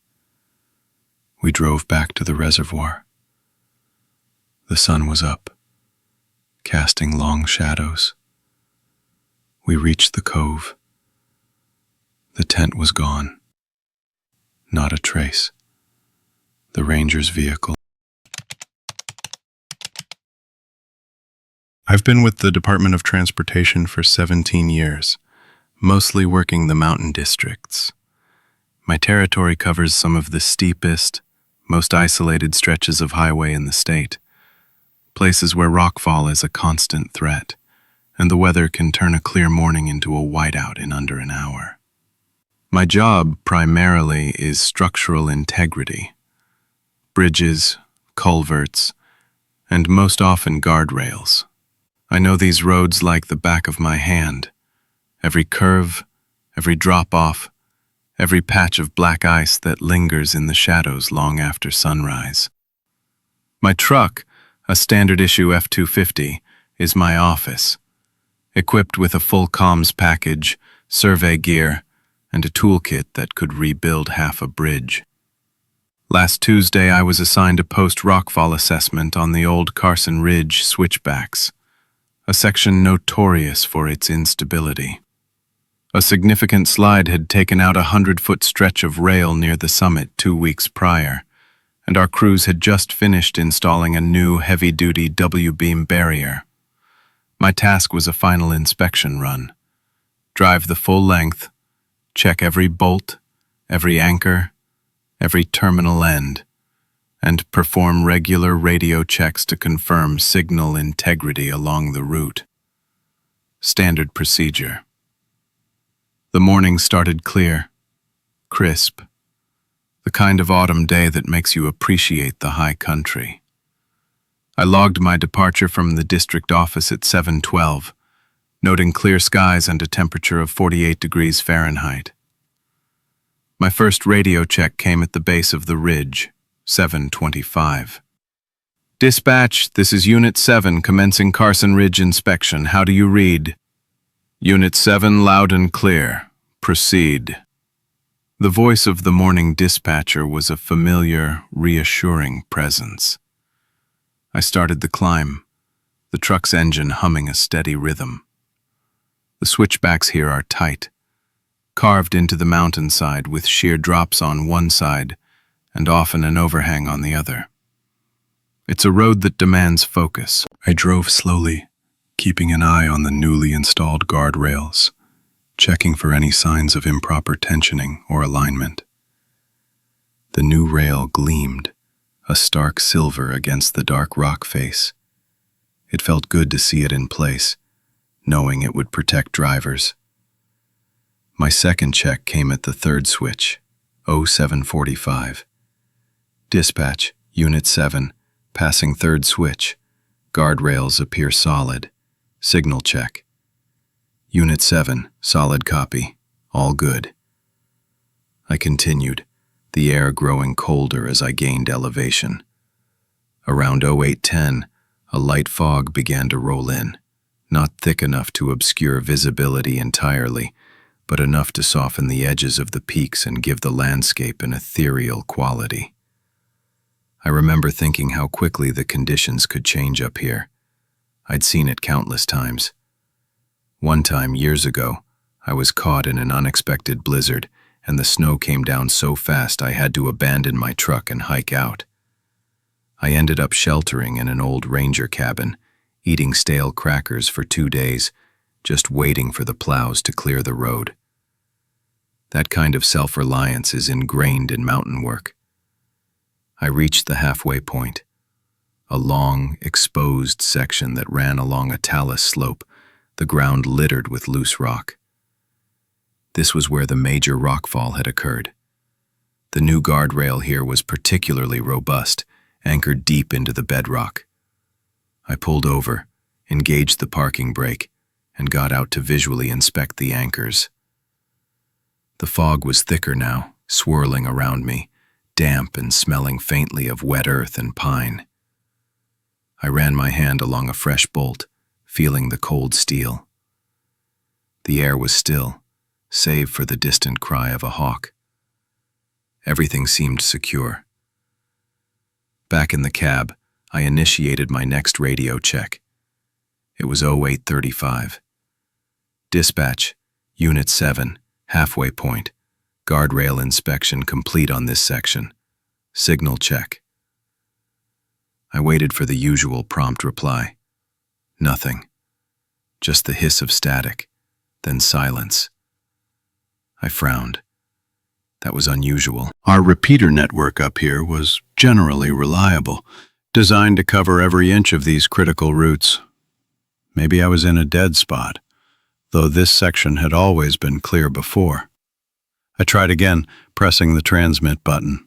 we drove back to the reservoir. The sun was up, casting long shadows. We reached the cove. The tent was gone. Not a trace. The ranger's vehicle. I've been with the Department of Transportation for 17 years, mostly working the mountain districts. My territory covers some of the steepest, most isolated stretches of highway in the state, places where rockfall is a constant threat, and the weather can turn a clear morning into a whiteout in under an hour. My job primarily is structural integrity, bridges, culverts, and most often guardrails. I know these roads like the back of my hand. Every curve, every drop-off, every patch of black ice that lingers in the shadows long after sunrise. My truck, a standard-issue F-250, is my office, equipped with a full comms package, survey gear, and a toolkit that could rebuild half a bridge. Last Tuesday, I was assigned a post-rockfall assessment on the old Carson Ridge switchbacks, a section notorious for its instability. A significant slide had taken out a 100-foot stretch of rail near the summit 2 weeks prior, and our crews had just finished installing a new heavy-duty W-beam barrier. My task was a final inspection run. Drive the full length, check every bolt, every anchor, every terminal end, and perform regular radio checks to confirm signal integrity along the route. Standard procedure. The morning started clear, crisp, the kind of autumn day that makes you appreciate the high country. I logged my departure from the district office at 7:12, noting clear skies and a temperature of 48 degrees Fahrenheit. My first radio check came at the base of the ridge, 7:25. Dispatch, this is Unit 7 commencing Carson Ridge inspection. How do you read? Unit 7, loud and clear. Proceed. The voice of the morning dispatcher was a familiar, reassuring presence. I started the climb, the truck's engine humming a steady rhythm. The switchbacks here are tight, carved into the mountainside with sheer drops on one side and often an overhang on the other. It's a road that demands focus. I drove slowly, keeping an eye on the newly installed guardrails, checking for any signs of improper tensioning or alignment. The new rail gleamed, a stark silver against the dark rock face. It felt good to see it in place, knowing it would protect drivers. My second check came at the third switch, 0745. Dispatch, Unit 7, passing third switch. Guardrails appear solid. Signal check. Unit 7, solid copy. All good. I continued, the air growing colder as I gained elevation. Around 0810, a light fog began to roll in, not thick enough to obscure visibility entirely, but enough to soften the edges of the peaks and give the landscape an ethereal quality. I remember thinking how quickly the conditions could change up here. I'd seen it countless times. One time, years ago, I was caught in an unexpected blizzard, and the snow came down so fast I had to abandon my truck and hike out. I ended up sheltering in an old ranger cabin, eating stale crackers for 2 days, just waiting for the plows to clear the road. That kind of self-reliance is ingrained in mountain work. I reached the halfway point, a long, exposed section that ran along a talus slope, the ground littered with loose rock. This was where the major rockfall had occurred. The new guardrail here was particularly robust, anchored deep into the bedrock. I pulled over, engaged the parking brake, and got out to visually inspect the anchors. The fog was thicker now, swirling around me, damp and smelling faintly of wet earth and pine. I ran my hand along a fresh bolt, feeling the cold steel. The air was still, save for the distant cry of a hawk. Everything seemed secure. Back in the cab, I initiated my next radio check. It was 0835. Dispatch, Unit 7, halfway point. Guardrail inspection complete on this section. Signal check. I waited for the usual prompt reply. Nothing. Just the hiss of static, then silence. I frowned. That was unusual. Our repeater network up here was generally reliable, designed to cover every inch of these critical routes. Maybe I was in a dead spot, though this section had always been clear before. I tried again, pressing the transmit button.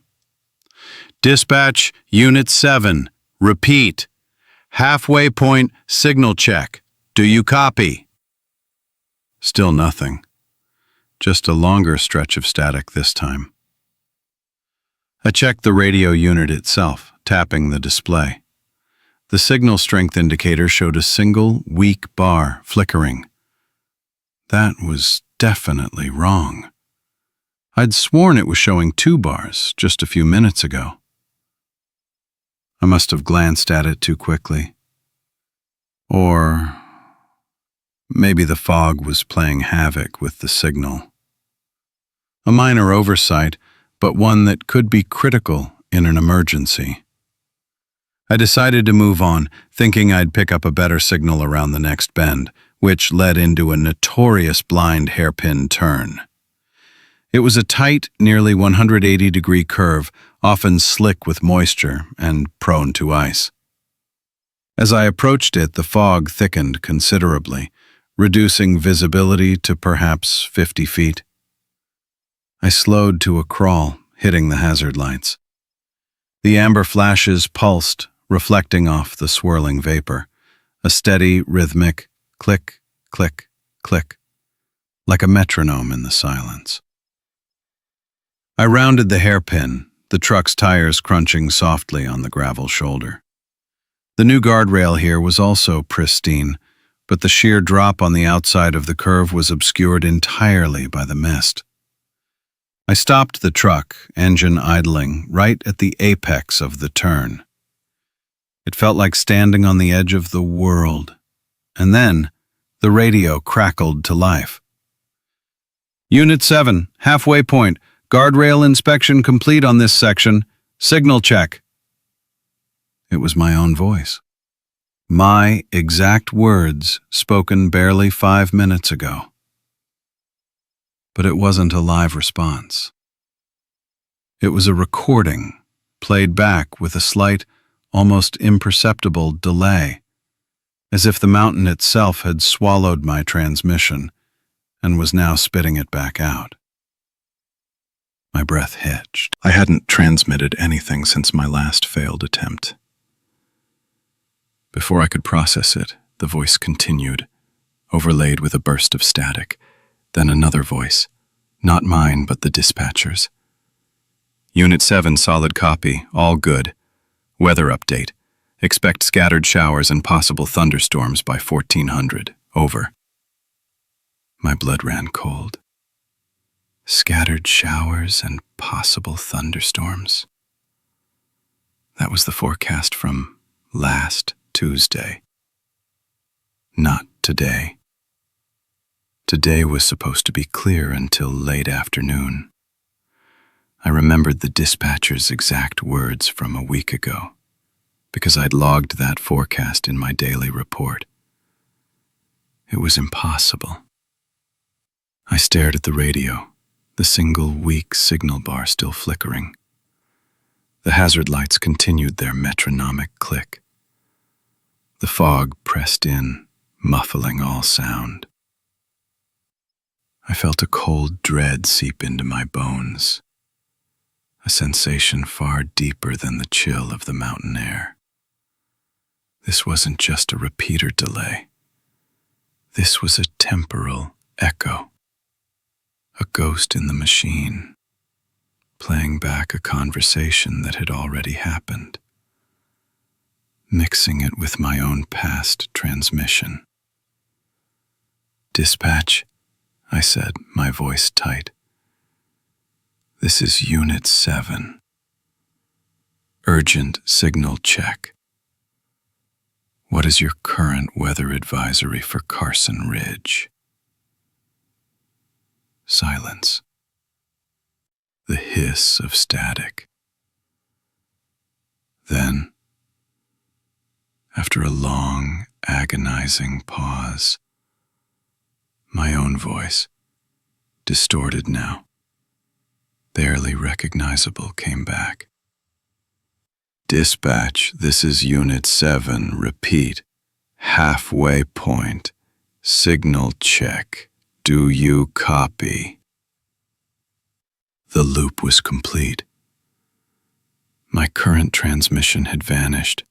Dispatch, Unit 7. Repeat. Halfway point signal check. Do you copy? Still nothing. Just a longer stretch of static this time. I checked the radio unit itself, tapping the display. The signal strength indicator showed a single, weak bar flickering. That was definitely wrong. I'd sworn it was showing 2 bars just a few minutes ago. I must have glanced at it too quickly. Or maybe the fog was playing havoc with the signal. A minor oversight, but one that could be critical in an emergency. I decided to move on, thinking I'd pick up a better signal around the next bend, which led into a notorious blind hairpin turn. It was a tight, nearly 180-degree curve, often slick with moisture and prone to ice. As I approached it, the fog thickened considerably, reducing visibility to perhaps 50 feet. I slowed to a crawl, hitting the hazard lights. The amber flashes pulsed, reflecting off the swirling vapor, a steady, rhythmic click, click, click, like a metronome in the silence. I rounded the hairpin, the truck's tires crunching softly on the gravel shoulder. The new guardrail here was also pristine, but the sheer drop on the outside of the curve was obscured entirely by the mist. I stopped the truck, engine idling, right at the apex of the turn. It felt like standing on the edge of the world. And then, the radio crackled to life. Unit 7, halfway point. Guardrail inspection complete on this section. Signal check. It was my own voice. My exact words spoken barely 5 minutes ago. But it wasn't a live response. It was a recording, played back with a slight, almost imperceptible delay, as if the mountain itself had swallowed my transmission and was now spitting it back out. My breath hitched. I hadn't transmitted anything since my last failed attempt. Before I could process it, the voice continued, overlaid with a burst of static. Then another voice, not mine but the dispatcher's. Unit 7, solid copy, all good. Weather update. Expect scattered showers and possible thunderstorms by 1400. Over. My blood ran cold. Scattered showers and possible thunderstorms. That was the forecast from last Tuesday. Not today. Today was supposed to be clear until late afternoon. I remembered the dispatcher's exact words from a week ago, because I'd logged that forecast in my daily report. It was impossible. I stared at the radio, the single weak signal bar still flickering. The hazard lights continued their metronomic click. The fog pressed in, muffling all sound. I felt a cold dread seep into my bones, a sensation far deeper than the chill of the mountain air. This wasn't just a repeater delay. This was a temporal echo. A ghost in the machine, playing back a conversation that had already happened, mixing it with my own past transmission. "Dispatch," I said, my voice tight. "This is Unit 7. Urgent signal check. What is your current weather advisory for Carson Ridge?" Silence. The hiss of static. Then, after a long, agonizing pause, my own voice, distorted now, barely recognizable, came back. "Dispatch, this is Unit 7. Repeat. Halfway point. Signal check. Do you copy?" The loop was complete. My current transmission had vanished,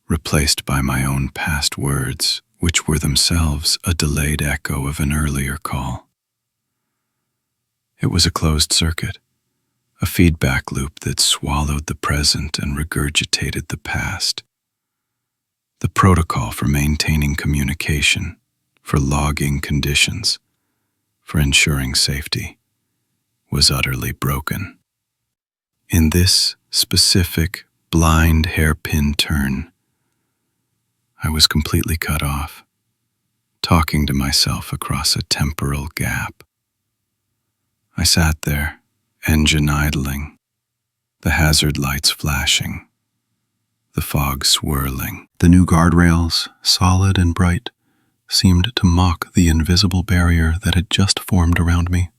replaced by my own past words, which were themselves a delayed echo of an earlier call. It was a closed circuit, a feedback loop that swallowed the present and regurgitated the past. The protocol for maintaining communication, for logging conditions, for ensuring safety, was utterly broken. In this specific, blind hairpin turn, I was completely cut off, talking to myself across a temporal gap. I sat there, engine idling, the hazard lights flashing, the fog swirling. The new guardrails, solid and bright, seemed to mock the invisible barrier that had just formed around me.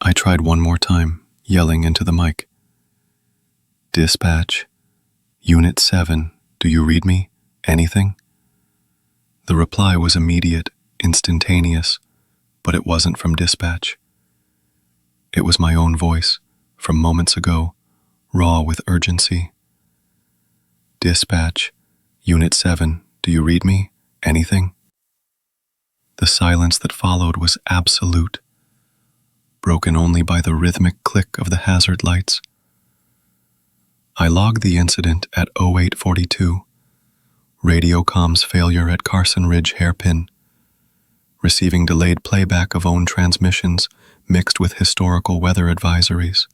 I tried one more time, yelling into the mic. "Dispatch, Unit 7, do you read me? Anything?" The reply was immediate, instantaneous, but it wasn't from dispatch. It was my own voice, from moments ago, raw with urgency. "Dispatch, Unit 7, do you read me? Anything?" The silence that followed was absolute, broken only by the rhythmic click of the hazard lights. I logged the incident at 0842, radio comms failure at Carson Ridge hairpin, receiving delayed playback of own transmissions mixed with historical weather advisories.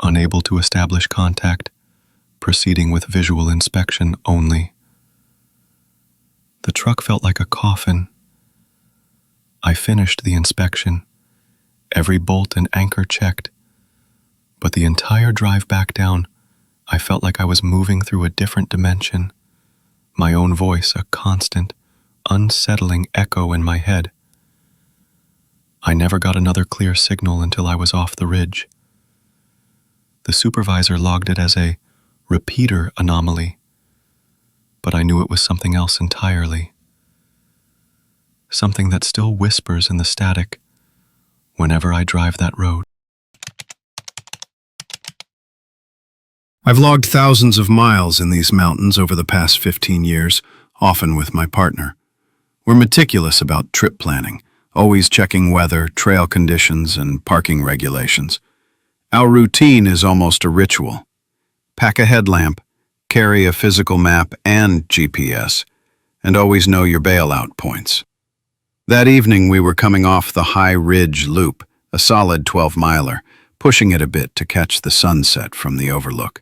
Unable to establish contact, proceeding with visual inspection only. The truck felt like a coffin. I finished the inspection, every bolt and anchor checked, but the entire drive back down, I felt like I was moving through a different dimension, my own voice a constant, unsettling echo in my head. I never got another clear signal until I was off the ridge. The supervisor logged it as a repeater anomaly, but I knew it was something else entirely. Something that still whispers in the static whenever I drive that road. I've logged thousands of miles in these mountains over the past 15 years, often with my partner. We're meticulous about trip planning, always checking weather, trail conditions, and parking regulations. Our routine is almost a ritual. Pack a headlamp, carry a physical map and GPS, and always know your bailout points. That evening we were coming off the High Ridge Loop, a solid 12-miler, pushing it a bit to catch the sunset from the overlook.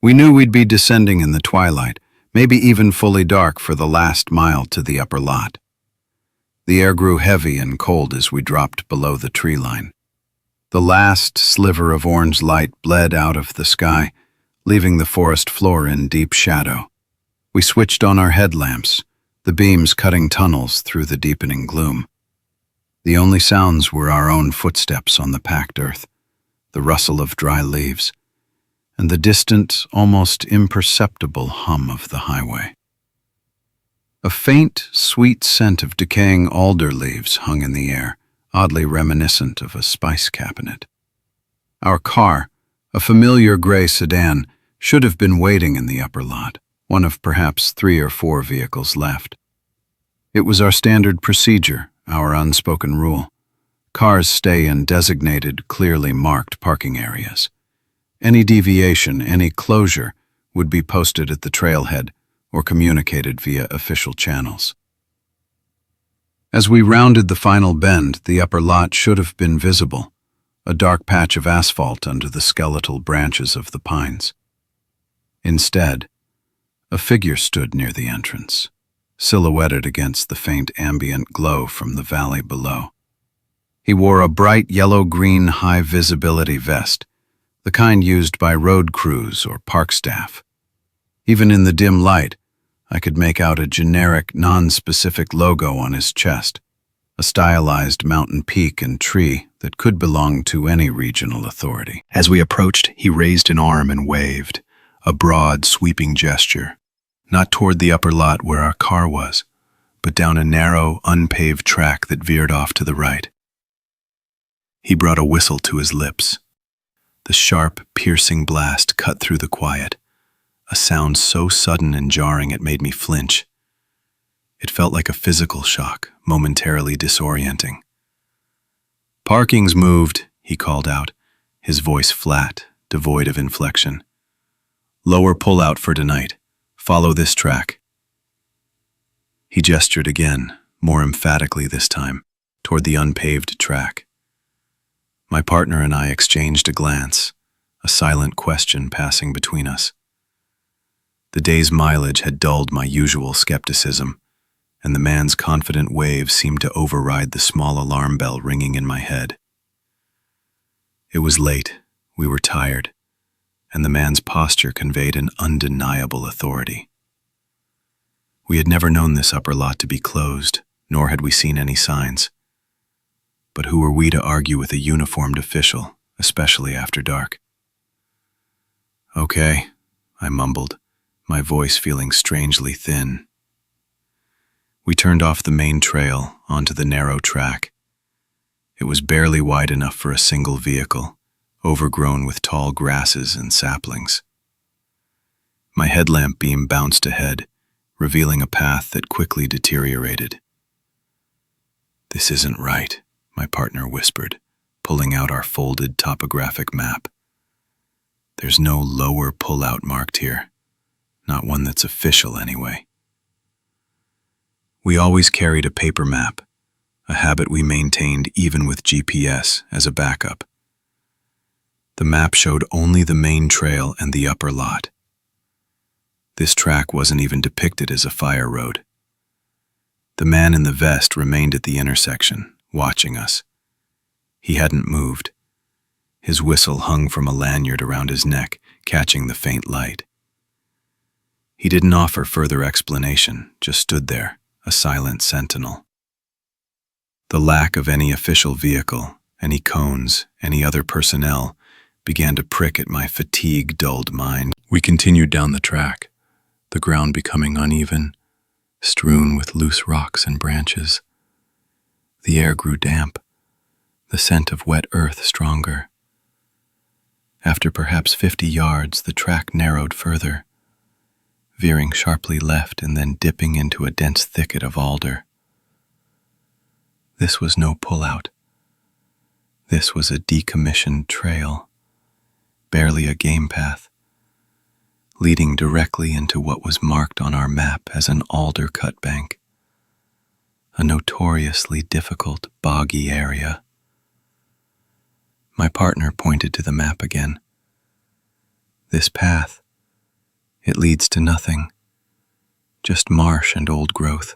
We knew we'd be descending in the twilight, maybe even fully dark for the last mile to the upper lot. The air grew heavy and cold as we dropped below the tree line. The last sliver of orange light bled out of the sky, leaving the forest floor in deep shadow. We switched on our headlamps, the beams cutting tunnels through the deepening gloom. The only sounds were our own footsteps on the packed earth, the rustle of dry leaves, and the distant, almost imperceptible hum of the highway. A faint, sweet scent of decaying alder leaves hung in the air, oddly reminiscent of a spice cabinet. Our car, a familiar gray sedan, should have been waiting in the upper lot, one of perhaps 3 or 4 vehicles left. It was our standard procedure, our unspoken rule. Cars stay in designated, clearly marked parking areas. Any deviation, any closure, would be posted at the trailhead or communicated via official channels. As we rounded the final bend, the upper lot should have been visible, a dark patch of asphalt under the skeletal branches of the pines. Instead, a figure stood near the entrance, silhouetted against the faint ambient glow from the valley below. He wore a bright yellow-green high-visibility vest, the kind used by road crews or park staff. Even in the dim light, I could make out a generic, non-specific logo on his chest, a stylized mountain peak and tree that could belong to any regional authority. As we approached, he raised an arm and waved, a broad, sweeping gesture, not toward the upper lot where our car was, but down a narrow, unpaved track that veered off to the right. He brought a whistle to his lips. The sharp, piercing blast cut through the quiet, a sound so sudden and jarring it made me flinch. It felt like a physical shock, momentarily disorienting. "Parking's moved," he called out, his voice flat, devoid of inflection. "Lower pullout for tonight. Follow this track." He gestured again, more emphatically this time, toward the unpaved track. My partner and I exchanged a glance, a silent question passing between us. The day's mileage had dulled my usual skepticism, and the man's confident wave seemed to override the small alarm bell ringing in my head. It was late, we were tired, and the man's posture conveyed an undeniable authority. We had never known this upper lot to be closed, nor had we seen any signs. But who were we to argue with a uniformed official, especially after dark? "Okay," I mumbled, my voice feeling strangely thin. We turned off the main trail onto the narrow track. It was barely wide enough for a single vehicle, overgrown with tall grasses and saplings. My headlamp beam bounced ahead, revealing a path that quickly deteriorated. "This isn't right," my partner whispered, pulling out our folded topographic map. "There's no lower pullout marked here. Not one that's official, anyway." We always carried a paper map, a habit we maintained even with GPS as a backup. The map showed only the main trail and the upper lot. This track wasn't even depicted as a fire road. The man in the vest remained at the intersection, watching us. He hadn't moved. His whistle hung from a lanyard around his neck, catching the faint light. He didn't offer further explanation, just stood there, a silent sentinel. The lack of any official vehicle, any cones, any other personnel, began to prick at my fatigue-dulled mind. We continued down the track, the ground becoming uneven, strewn with loose rocks and branches. The air grew damp, the scent of wet earth stronger. After perhaps 50 yards, the track narrowed further, veering sharply left and then dipping into a dense thicket of alder. This was no pullout. This was a decommissioned trail, barely a game path, leading directly into what was marked on our map as an alder cut bank, a notoriously difficult, boggy area. My partner pointed to the map again. "This path, it leads to nothing, just marsh and old growth."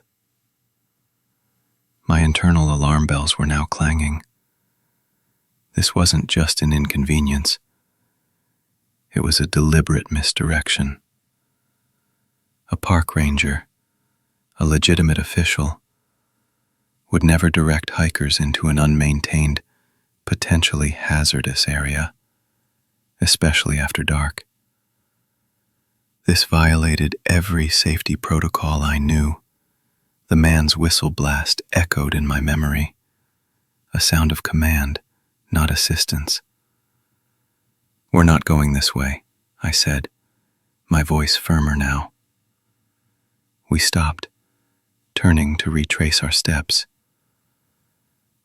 My internal alarm bells were now clanging. This wasn't just an inconvenience. It was a deliberate misdirection. A park ranger, a legitimate official, would never direct hikers into an unmaintained, potentially hazardous area, especially after dark. This violated every safety protocol I knew. The man's whistle blast echoed in my memory, a sound of command, not assistance. "We're not going this way," I said, my voice firmer now. We stopped, turning to retrace our steps.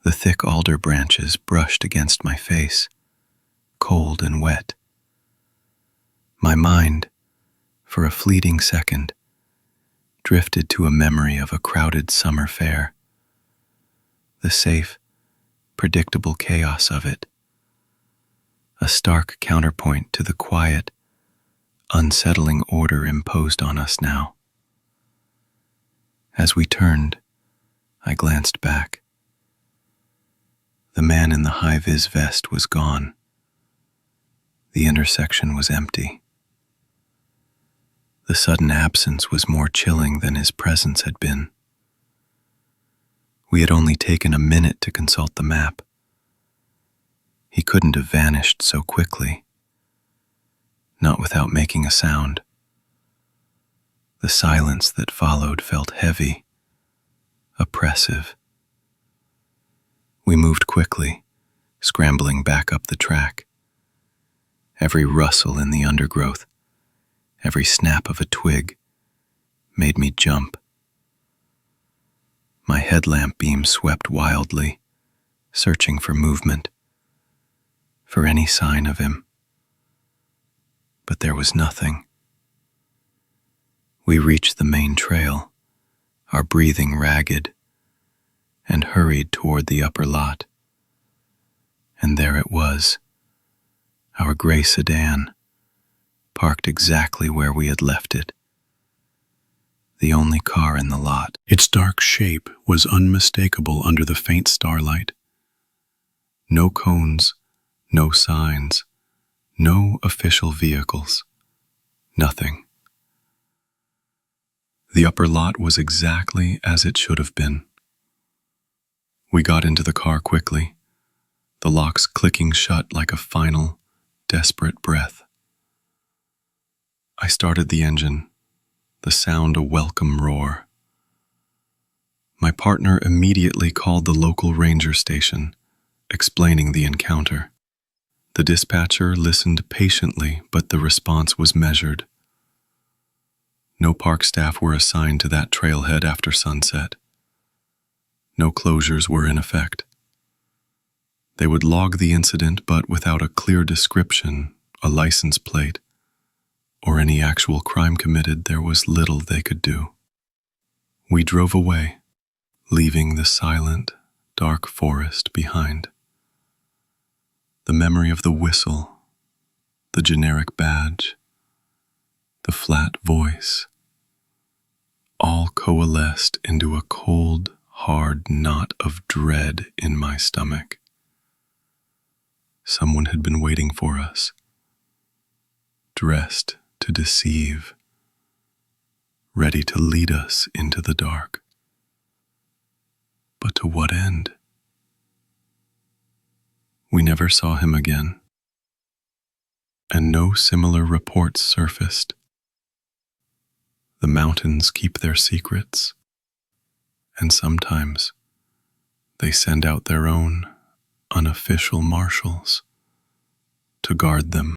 The thick alder branches brushed against my face, cold and wet. My mind, for a fleeting second, drifted to a memory of a crowded summer fair, the safe, predictable chaos of it, a stark counterpoint to the quiet, unsettling order imposed on us now. As we turned, I glanced back. The man in the high-vis vest was gone. The intersection was empty. The sudden absence was more chilling than his presence had been. We had only taken a minute to consult the map. He couldn't have vanished so quickly, not without making a sound. The silence that followed felt heavy, oppressive. We moved quickly, scrambling back up the track. Every rustle in the undergrowth, every snap of a twig, made me jump. My headlamp beam swept wildly, searching for movement, for any sign of him. But there was nothing. We reached the main trail, our breathing ragged, and hurried toward the upper lot. And there it was, our gray sedan, parked exactly where we had left it. The only car in the lot. Its dark shape was unmistakable under the faint starlight. No cones, no signs, no official vehicles, nothing. The upper lot was exactly as it should have been. We got into the car quickly, the locks clicking shut like a final, desperate breath. I started the engine, the sound a welcome roar. My partner immediately called the local ranger station, explaining the encounter. The dispatcher listened patiently, but the response was measured. No park staff were assigned to that trailhead after sunset. No closures were in effect. They would log the incident, but without a clear description, a license plate, or any actual crime committed, there was little they could do. We drove away, leaving the silent, dark forest behind. The memory of the whistle, the generic badge, the flat voice, all coalesced into a cold, hard knot of dread in my stomach. Someone had been waiting for us, dressed to deceive, ready to lead us into the dark. But to what end? We never saw him again, and no similar reports surfaced. The mountains keep their secrets, and sometimes they send out their own unofficial marshals to guard them.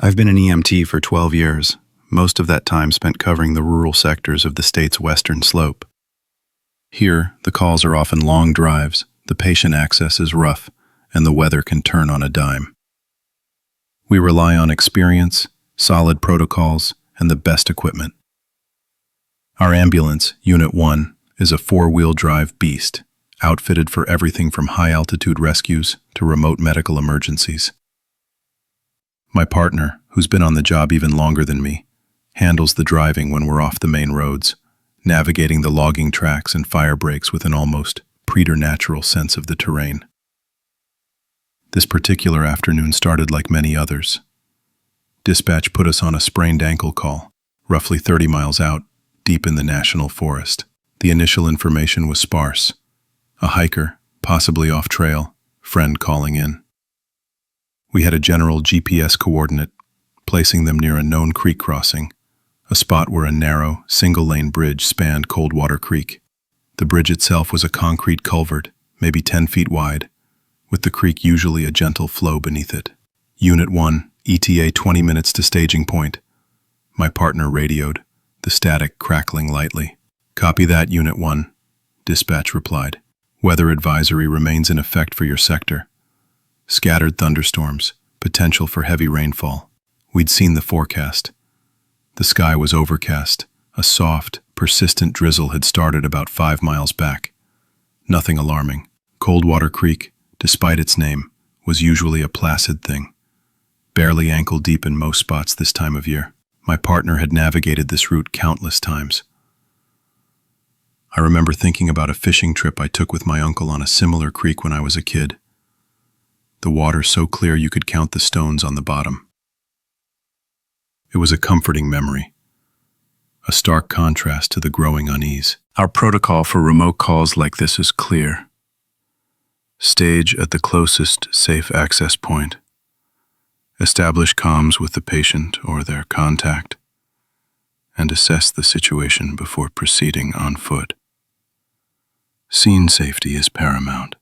I've been an EMT for 12 years, most of that time spent covering the rural sectors of the state's western slope. Here, the calls are often long drives, the patient access is rough, and the weather can turn on a dime. We rely on experience, solid protocols, and the best equipment. Our ambulance, Unit 1, is a four-wheel drive beast, outfitted for everything from high-altitude rescues to remote medical emergencies. My partner, who's been on the job even longer than me, handles the driving when we're off the main roads, navigating the logging tracks and fire breaks with an almost preternatural sense of the terrain. This particular afternoon started like many others. Dispatch put us on a sprained ankle call, roughly 30 miles out, deep in the national forest. The initial information was sparse. A hiker, possibly off trail, friend calling in. We had a general GPS coordinate, placing them near a known creek crossing, a spot where a narrow, single-lane bridge spanned Coldwater Creek. The bridge itself was a concrete culvert, maybe 10 feet wide, with the creek usually a gentle flow beneath it. Unit 1, ETA 20 minutes to staging point. My partner radioed, the static crackling lightly. Copy that, Unit 1, dispatch replied. Weather advisory remains in effect for your sector. Scattered thunderstorms, potential for heavy rainfall. We'd seen the forecast. The sky was overcast, a soft, Persistent drizzle had started about 5 miles back. Nothing alarming. Coldwater Creek, despite its name, was usually a placid thing. Barely ankle-deep in most spots this time of year. My partner had navigated this route countless times. I remember thinking about a fishing trip I took with my uncle on a similar creek when I was a kid. The water so clear you could count the stones on the bottom. It was a comforting memory, a stark contrast to the growing unease. Our protocol for remote calls like this is clear. Stage at the closest safe access point. Establish comms with the patient or their contact, and assess the situation before proceeding on foot. Scene safety is paramount.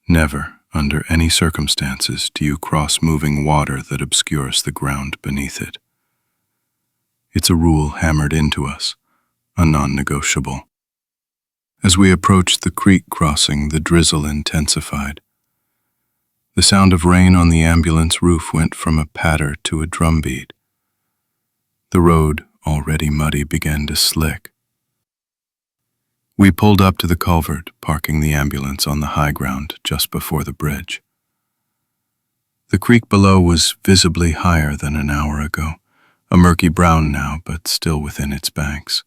Never, under any circumstances, do you cross moving water that obscures the ground beneath it. It's a rule hammered into us, a non-negotiable. As we approached the creek crossing, the drizzle intensified. The sound of rain on the ambulance roof went from a patter to a drumbeat. The road, already muddy, began to slick. We pulled up to the culvert, parking the ambulance on the high ground just before the bridge. The creek below was visibly higher than an hour ago, a murky brown now, but still within its banks.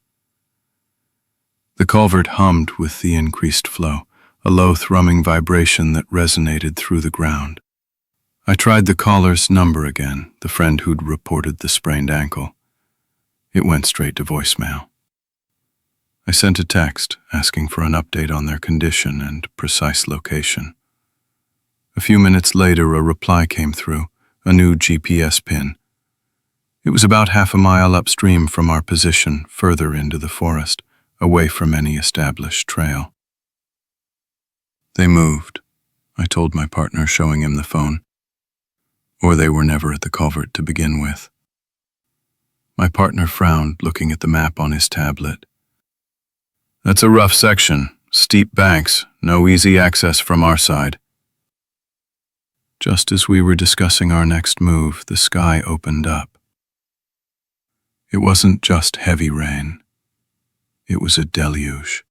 The culvert hummed with the increased flow, a low thrumming vibration that resonated through the ground. I tried the caller's number again, the friend who'd reported the sprained ankle. It went straight to voicemail. I sent a text asking for an update on their condition and precise location. A few minutes later, a reply came through, a new GPS pin. It was about half a mile upstream from our position, further into the forest, away from any established trail. They moved, I told my partner, showing him the phone. Or they were never at the culvert to begin with. My partner frowned, looking at the map on his tablet. That's a rough section, steep banks, no easy access from our side. Just as we were discussing our next move, the sky opened up. It wasn't just heavy rain. It was a deluge.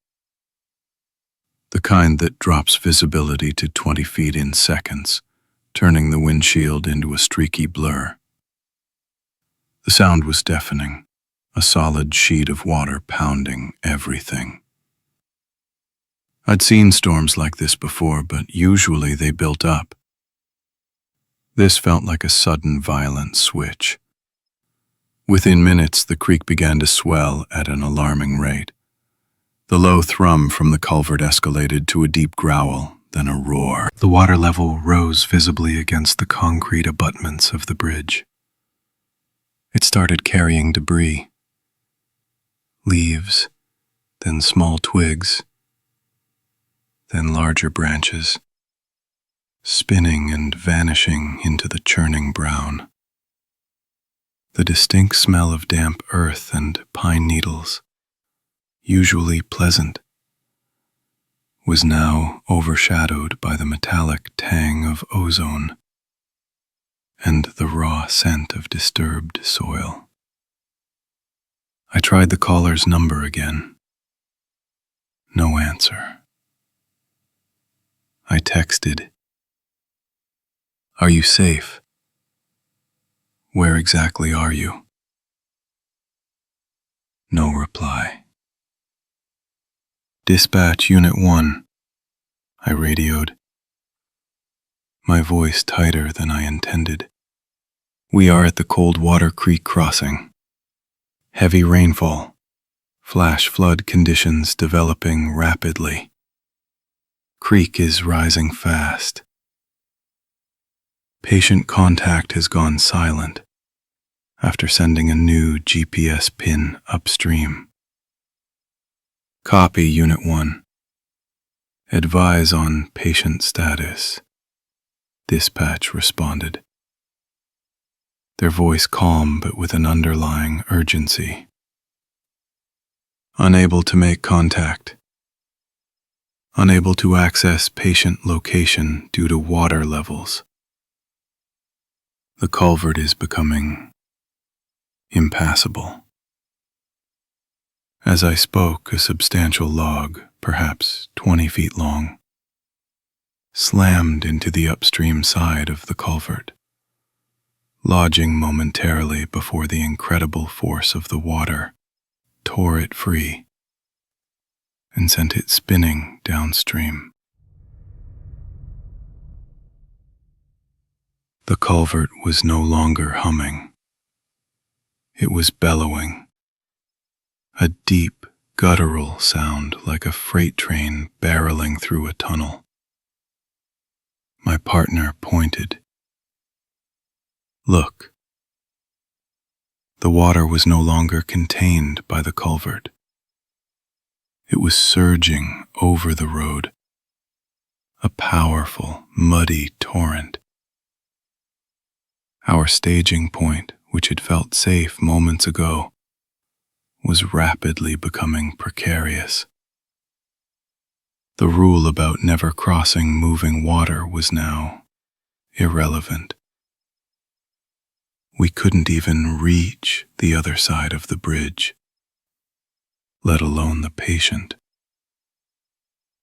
The kind that drops visibility to 20 feet in seconds, turning the windshield into a streaky blur. The sound was deafening, a solid sheet of water pounding everything. I'd seen storms like this before, but usually they built up. This felt like a sudden, violent switch. Within minutes, the creek began to swell at an alarming rate. The low thrum from the culvert escalated to a deep growl, then a roar. The water level rose visibly against the concrete abutments of the bridge. It started carrying debris. Leaves, then small twigs, then larger branches, spinning and vanishing into the churning brown. The distinct smell of damp earth and pine needles, usually pleasant, was now overshadowed by the metallic tang of ozone and the raw scent of disturbed soil. I tried the caller's number again. No answer. I texted, "Are you safe? Where exactly are you?" No reply. "Dispatch Unit 1, I radioed, my voice tighter than I intended. "We are at the Coldwater Creek crossing. Heavy rainfall, flash flood conditions developing rapidly. Creek is rising fast. Patient contact has gone silent after sending a new GPS pin upstream. Copy, Unit 1. Advise on patient status." Dispatch responded, their voice calm but with an underlying urgency. "Unable to make contact. Unable to access patient location due to water levels. The culvert is becoming impassable." As I spoke, a substantial log, perhaps 20 feet long, slammed into the upstream side of the culvert, lodging momentarily before the incredible force of the water tore it free and sent it spinning downstream. The culvert was no longer humming. It was bellowing, a deep, guttural sound like a freight train barreling through a tunnel. My partner pointed. Look. The water was no longer contained by the culvert. It was surging over the road, a powerful, muddy torrent. Our staging point, which had felt safe moments ago, was rapidly becoming precarious. The rule about never crossing moving water was now irrelevant. We couldn't even reach the other side of the bridge, let alone the patient.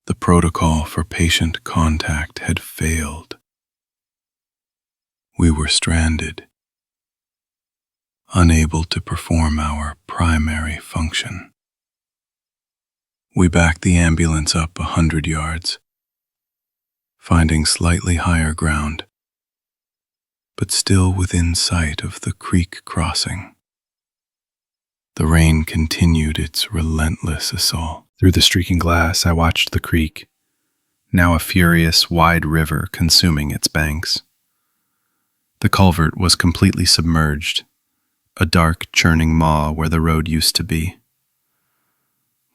The protocol for patient contact had failed. We were stranded, unable to perform our primary function. We backed the ambulance up 100 yards, finding slightly higher ground, but still within sight of the creek crossing. The rain continued its relentless assault. Through the streaking glass, I watched the creek, now a furious, wide river consuming its banks. The culvert was completely submerged, a dark, churning maw where the road used to be.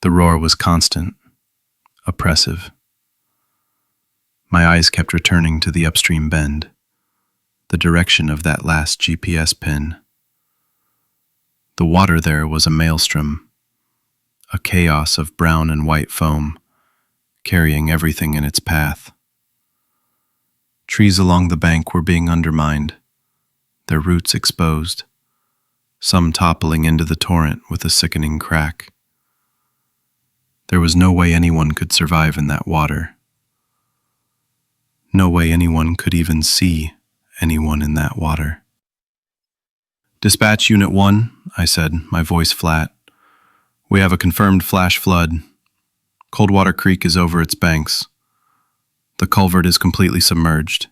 The roar was constant, oppressive. My eyes kept returning to the upstream bend, the direction of that last GPS pin. The water there was a maelstrom, a chaos of brown and white foam, carrying everything in its path. Trees along the bank were being undermined, their roots exposed, some toppling into the torrent with a sickening crack. There was no way anyone could survive in that water. No way anyone could even see anyone in that water. "Dispatch Unit 1, I said, my voice flat. "We have a confirmed flash flood. Coldwater Creek is over its banks. The culvert is completely submerged.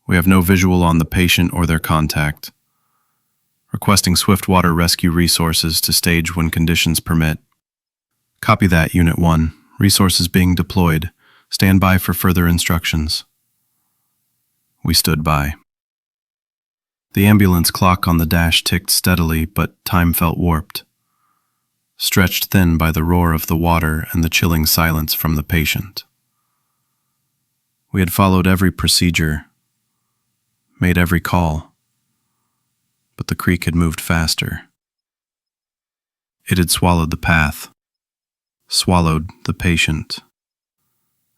We have no visual on the patient or their contact. Requesting swift water rescue resources to stage when conditions permit." "Copy that, Unit 1. Resources being deployed. Stand by for further instructions." We stood by. The ambulance clock on the dash ticked steadily, but time felt warped, stretched thin by the roar of the water and the chilling silence from the patient. We had followed every procedure, made every call, but the creek had moved faster. It had swallowed the path, swallowed the patient,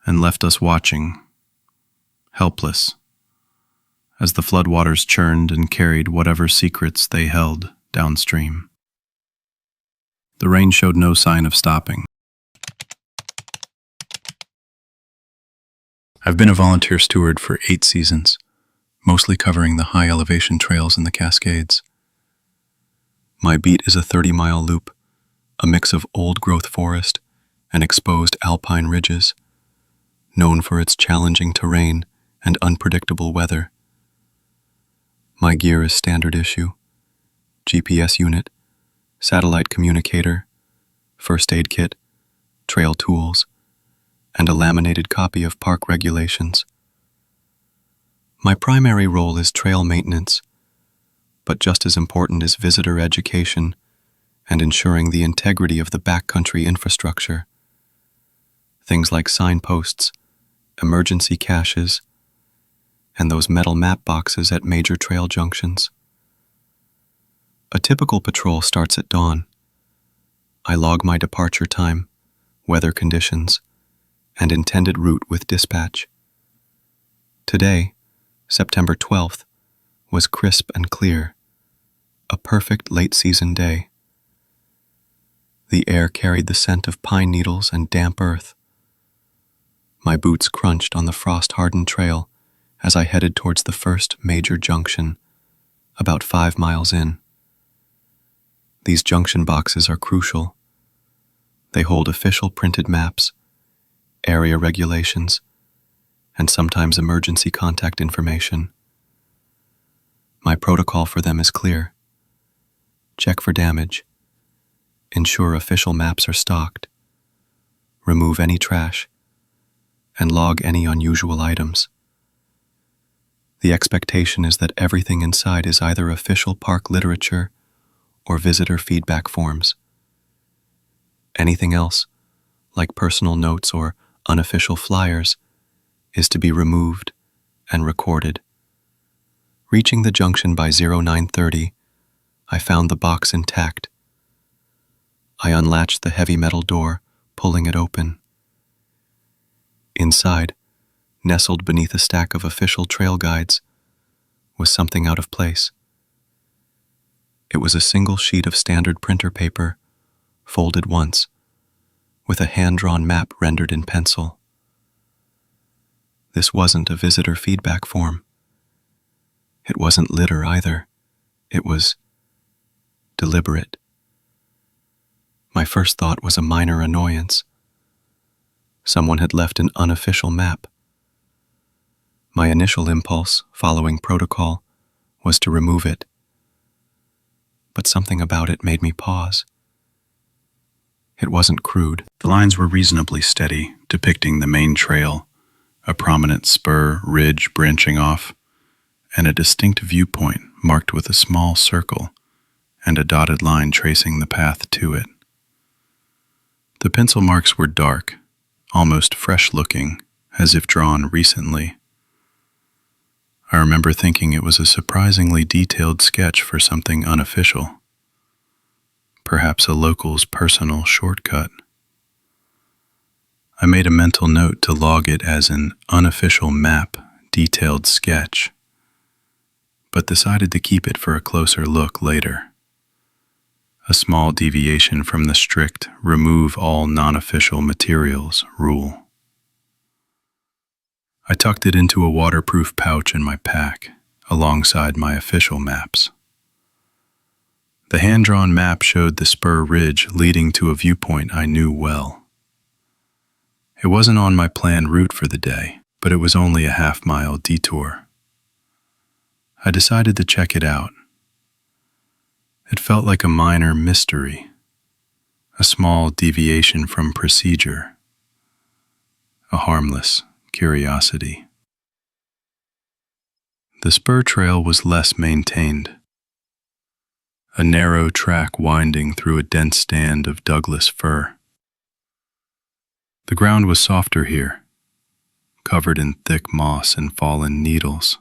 and left us watching, helpless, as the floodwaters churned and carried whatever secrets they held downstream. The rain showed no sign of stopping. I've been a volunteer steward for 8 seasons, mostly covering the high elevation trails in the Cascades. My beat is a 30-mile loop, a mix of old-growth forest and exposed alpine ridges, known for its challenging terrain and unpredictable weather. My gear is standard issue: GPS unit, satellite communicator, first aid kit, trail tools, and a laminated copy of park regulations. My primary role is trail maintenance, but just as important is visitor education and ensuring the integrity of the backcountry infrastructure. Things like signposts, emergency caches, and those metal map boxes at major trail junctions. A typical patrol starts at dawn. I log my departure time, weather conditions, and intended route with dispatch. Today, September 12th, was crisp and clear, a perfect late-season day. The air carried the scent of pine needles and damp earth. My boots crunched on the frost-hardened trail as I headed towards the first major junction, about 5 miles in. These junction boxes are crucial. They hold official printed maps, area regulations, and sometimes emergency contact information. My protocol for them is clear. Check for damage. Ensure official maps are stocked. Remove any trash, and log any unusual items. The expectation is that everything inside is either official park literature or visitor feedback forms. Anything else, like personal notes or unofficial flyers, is to be removed and recorded. Reaching the junction by 0930, I found the box intact. I unlatched the heavy metal door, pulling it open. Inside, nestled beneath a stack of official trail guides, was something out of place. It was a single sheet of standard printer paper, folded once, with a hand-drawn map rendered in pencil. This wasn't a visitor feedback form. It wasn't litter either. It was deliberate. My first thought was a minor annoyance. Someone had left an unofficial map. My initial impulse, following protocol, was to remove it. But something about it made me pause. It wasn't crude. The lines were reasonably steady, depicting the main trail, a prominent spur ridge branching off, and a distinct viewpoint marked with a small circle and a dotted line tracing the path to it. The pencil marks were dark, almost fresh-looking, as if drawn recently. I remember thinking it was a surprisingly detailed sketch for something unofficial. Perhaps a local's personal shortcut. I made a mental note to log it as an unofficial map, detailed sketch, but decided to keep it for a closer look later. A small deviation from the strict remove all non-official materials rule. I tucked it into a waterproof pouch in my pack, alongside my official maps. The hand-drawn map showed the spur ridge leading to a viewpoint I knew well. It wasn't on my planned route for the day, but it was only a half-mile detour. I decided to check it out. It felt like a minor mystery, a small deviation from procedure, a harmless curiosity. The spur trail was less maintained, a narrow track winding through a dense stand of Douglas fir. The ground was softer here, covered in thick moss and fallen needles.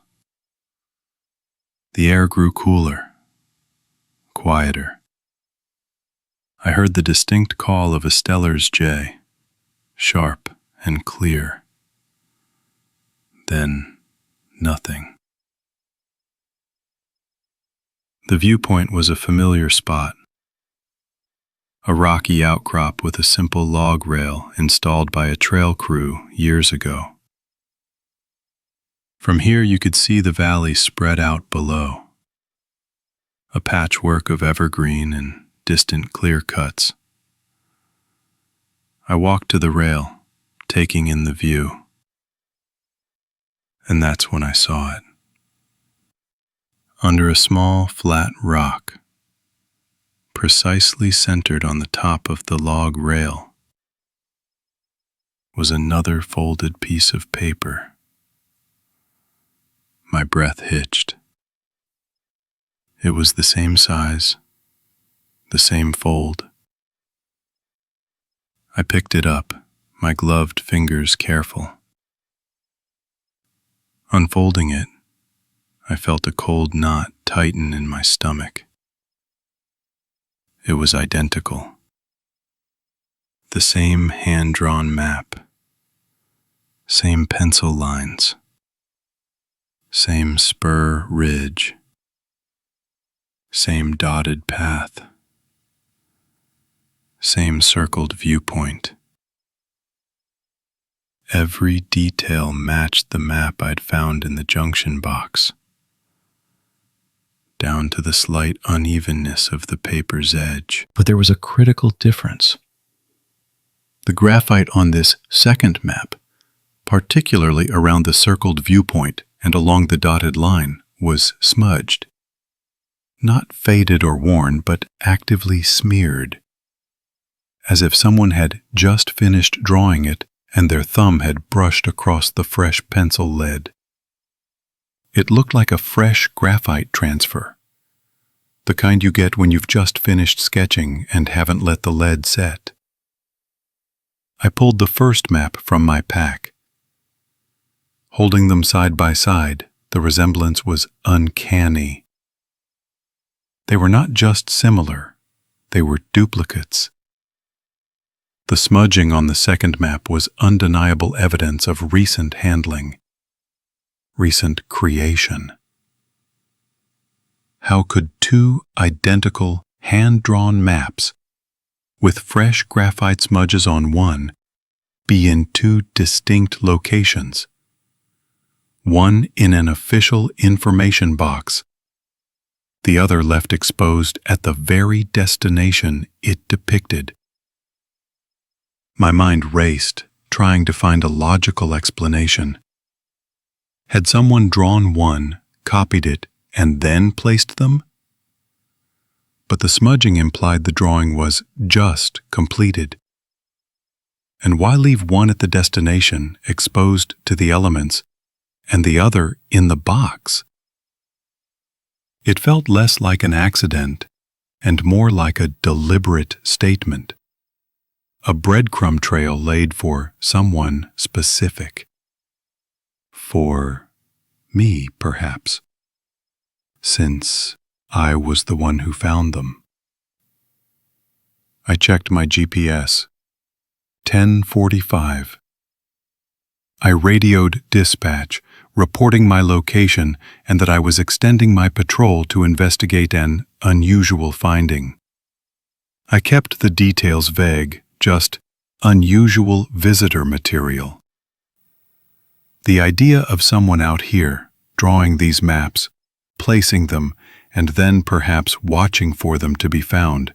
The air grew cooler, quieter. I heard the distinct call of a Steller's jay, sharp and clear. Then nothing. The viewpoint was a familiar spot, a rocky outcrop with a simple log rail installed by a trail crew years ago. From here you could see the valley spread out below, a patchwork of evergreen and distant clear cuts. I walked to the rail, taking in the view, and that's when I saw it. Under a small, flat rock, precisely centered on the top of the log rail, was another folded piece of paper. My breath hitched. It was the same size, the same fold. I picked it up, my gloved fingers careful. Unfolding it, I felt a cold knot tighten in my stomach. It was identical. The same hand-drawn map, same pencil lines, same spur ridge, same dotted path, Same circled viewpoint. Every detail matched the map I'd found in the junction box, down to the slight unevenness of the paper's edge. But there was a critical difference. The graphite on this second map, particularly around the circled viewpoint and along the dotted line, was smudged. Not faded or worn, but actively smeared, as if someone had just finished drawing it and their thumb had brushed across the fresh pencil lead. It looked like a fresh graphite transfer, the kind you get when you've just finished sketching and haven't let the lead set. I pulled the first map from my pack. Holding them side by side, the resemblance was uncanny. They were not just similar, they were duplicates. The smudging on the second map was undeniable evidence of recent handling, recent creation. How could two identical, hand-drawn maps, with fresh graphite smudges on one, be in two distinct locations? One in an official information box, the other left exposed at the very destination it depicted. My mind raced, trying to find a logical explanation. Had someone drawn one, copied it, and then placed them? But the smudging implied the drawing was just completed. And why leave one at the destination, exposed to the elements, and the other in the box? It felt less like an accident and more like a deliberate statement. A breadcrumb trail laid for someone specific. For me, perhaps, since I was the one who found them. I checked my GPS. 10:45. I radioed dispatch, reporting my location and that I was extending my patrol to investigate an unusual finding. I kept the details vague, just unusual visitor material. The idea of someone out here, drawing these maps, placing them, and then perhaps watching for them to be found,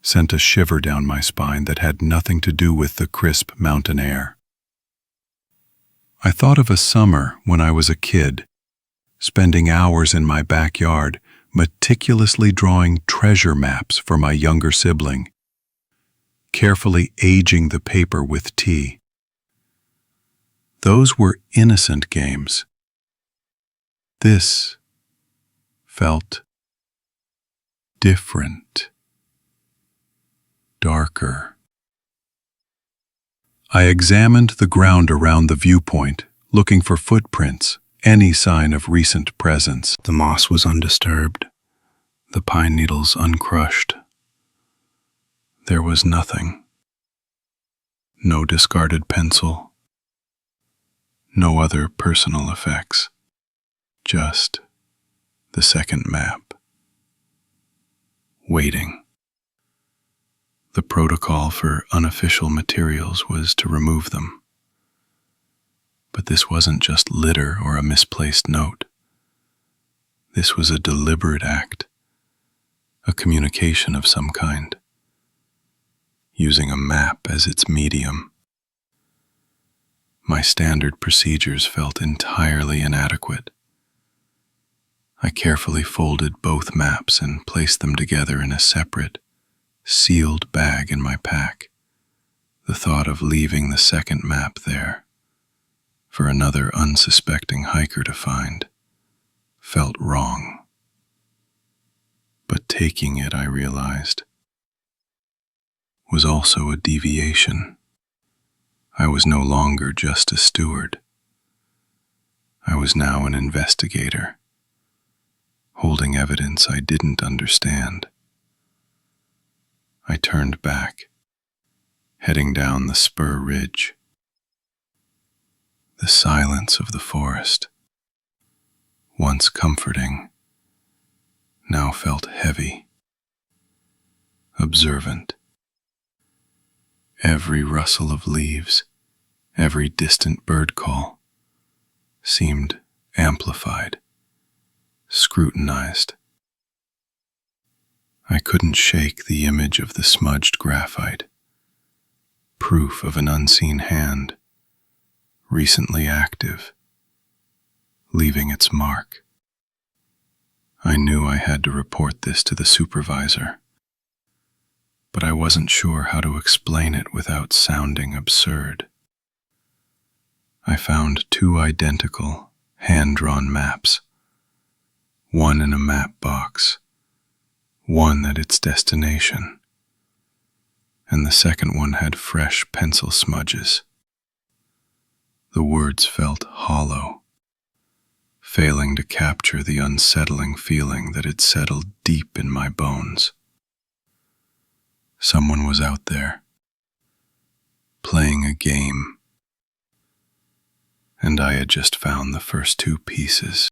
sent a shiver down my spine that had nothing to do with the crisp mountain air. I thought of a summer when I was a kid, spending hours in my backyard meticulously drawing treasure maps for my younger sibling, carefully aging the paper with tea. Those were innocent games. This felt different, darker. I examined the ground around the viewpoint, looking for footprints, any sign of recent presence. The moss was undisturbed, the pine needles uncrushed. There was nothing. No discarded pencil. No other personal effects. Just the second map. Waiting. The protocol for unofficial materials was to remove them. But this wasn't just litter or a misplaced note. This was a deliberate act, a communication of some kind, using a map as its medium. My standard procedures felt entirely inadequate. I carefully folded both maps and placed them together in a separate, sealed bag in my pack. The thought of leaving the second map there, for another unsuspecting hiker to find, felt wrong. But taking it, I realized, was also a deviation. I was no longer just a steward. I was now an investigator, holding evidence I didn't understand. I turned back, heading down the spur ridge. The silence of the forest, once comforting, now felt heavy, observant, Every rustle of leaves, every distant bird call seemed amplified, scrutinized. I couldn't shake the image of the smudged graphite, proof of an unseen hand, recently active, leaving its mark. I knew I had to report this to the supervisor, but I wasn't sure how to explain it without sounding absurd. I found 2 identical, hand-drawn maps, one in a map box, one at its destination, and the second one had fresh pencil smudges. The words felt hollow, failing to capture the unsettling feeling that had settled deep in my bones. Someone was out there, playing a game, and I had just found the first 2 pieces.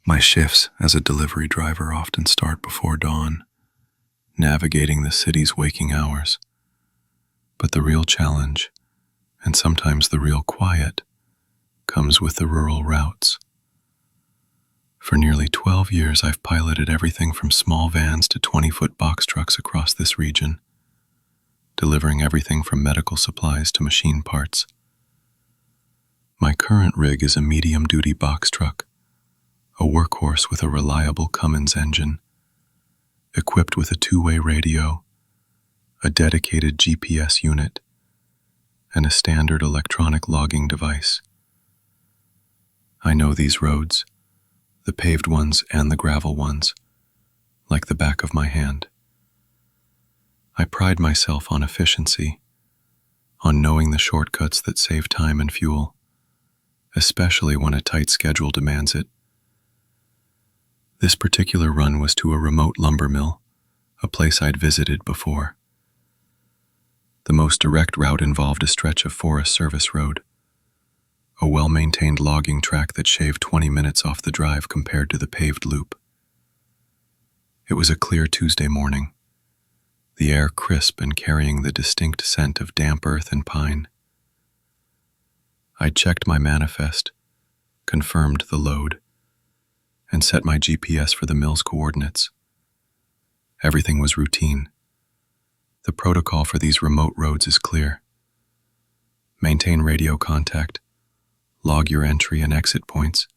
My shifts as a delivery driver often start before dawn, navigating the city's waking hours. But the real challenge, and sometimes the real quiet, comes with the rural routes. For nearly 12 years, I've piloted everything from small vans to 20-foot box trucks across this region, delivering everything from medical supplies to machine parts. My current rig is a medium-duty box truck, a workhorse with a reliable Cummins engine, equipped with a 2-way radio, a dedicated GPS unit, and a standard electronic logging device. I know these roads, the paved ones and the gravel ones, like the back of my hand. I pride myself on efficiency, on knowing the shortcuts that save time and fuel, especially when a tight schedule demands it. This particular run was to a remote lumber mill, a place I'd visited before. The most direct route involved a stretch of Forest Service road, a well-maintained logging track that shaved 20 minutes off the drive compared to the paved loop. It was a clear Tuesday morning, the air crisp and carrying the distinct scent of damp earth and pine. I'd checked my manifest, confirmed the load, and set my GPS for the mill's coordinates. Everything was routine. The protocol for these remote roads is clear. Maintain radio contact, log your entry and exit points,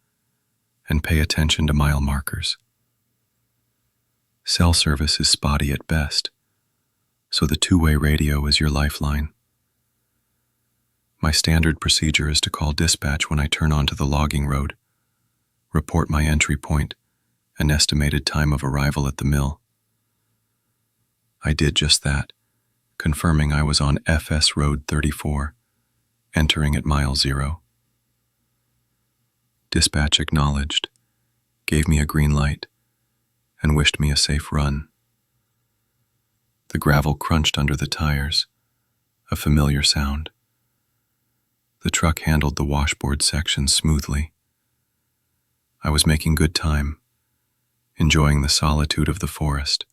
and pay attention to mile markers. Cell service is spotty at best, so the 2-way radio is your lifeline. My standard procedure is to call dispatch when I turn onto the logging road, report my entry point, and estimated time of arrival at the mill. I did just that, confirming I was on FS Road 34, entering at mile 0. Dispatch acknowledged, gave me a green light, and wished me a safe run. The gravel crunched under the tires, a familiar sound. The truck handled the washboard section smoothly. I was making good time, enjoying the solitude of the forest.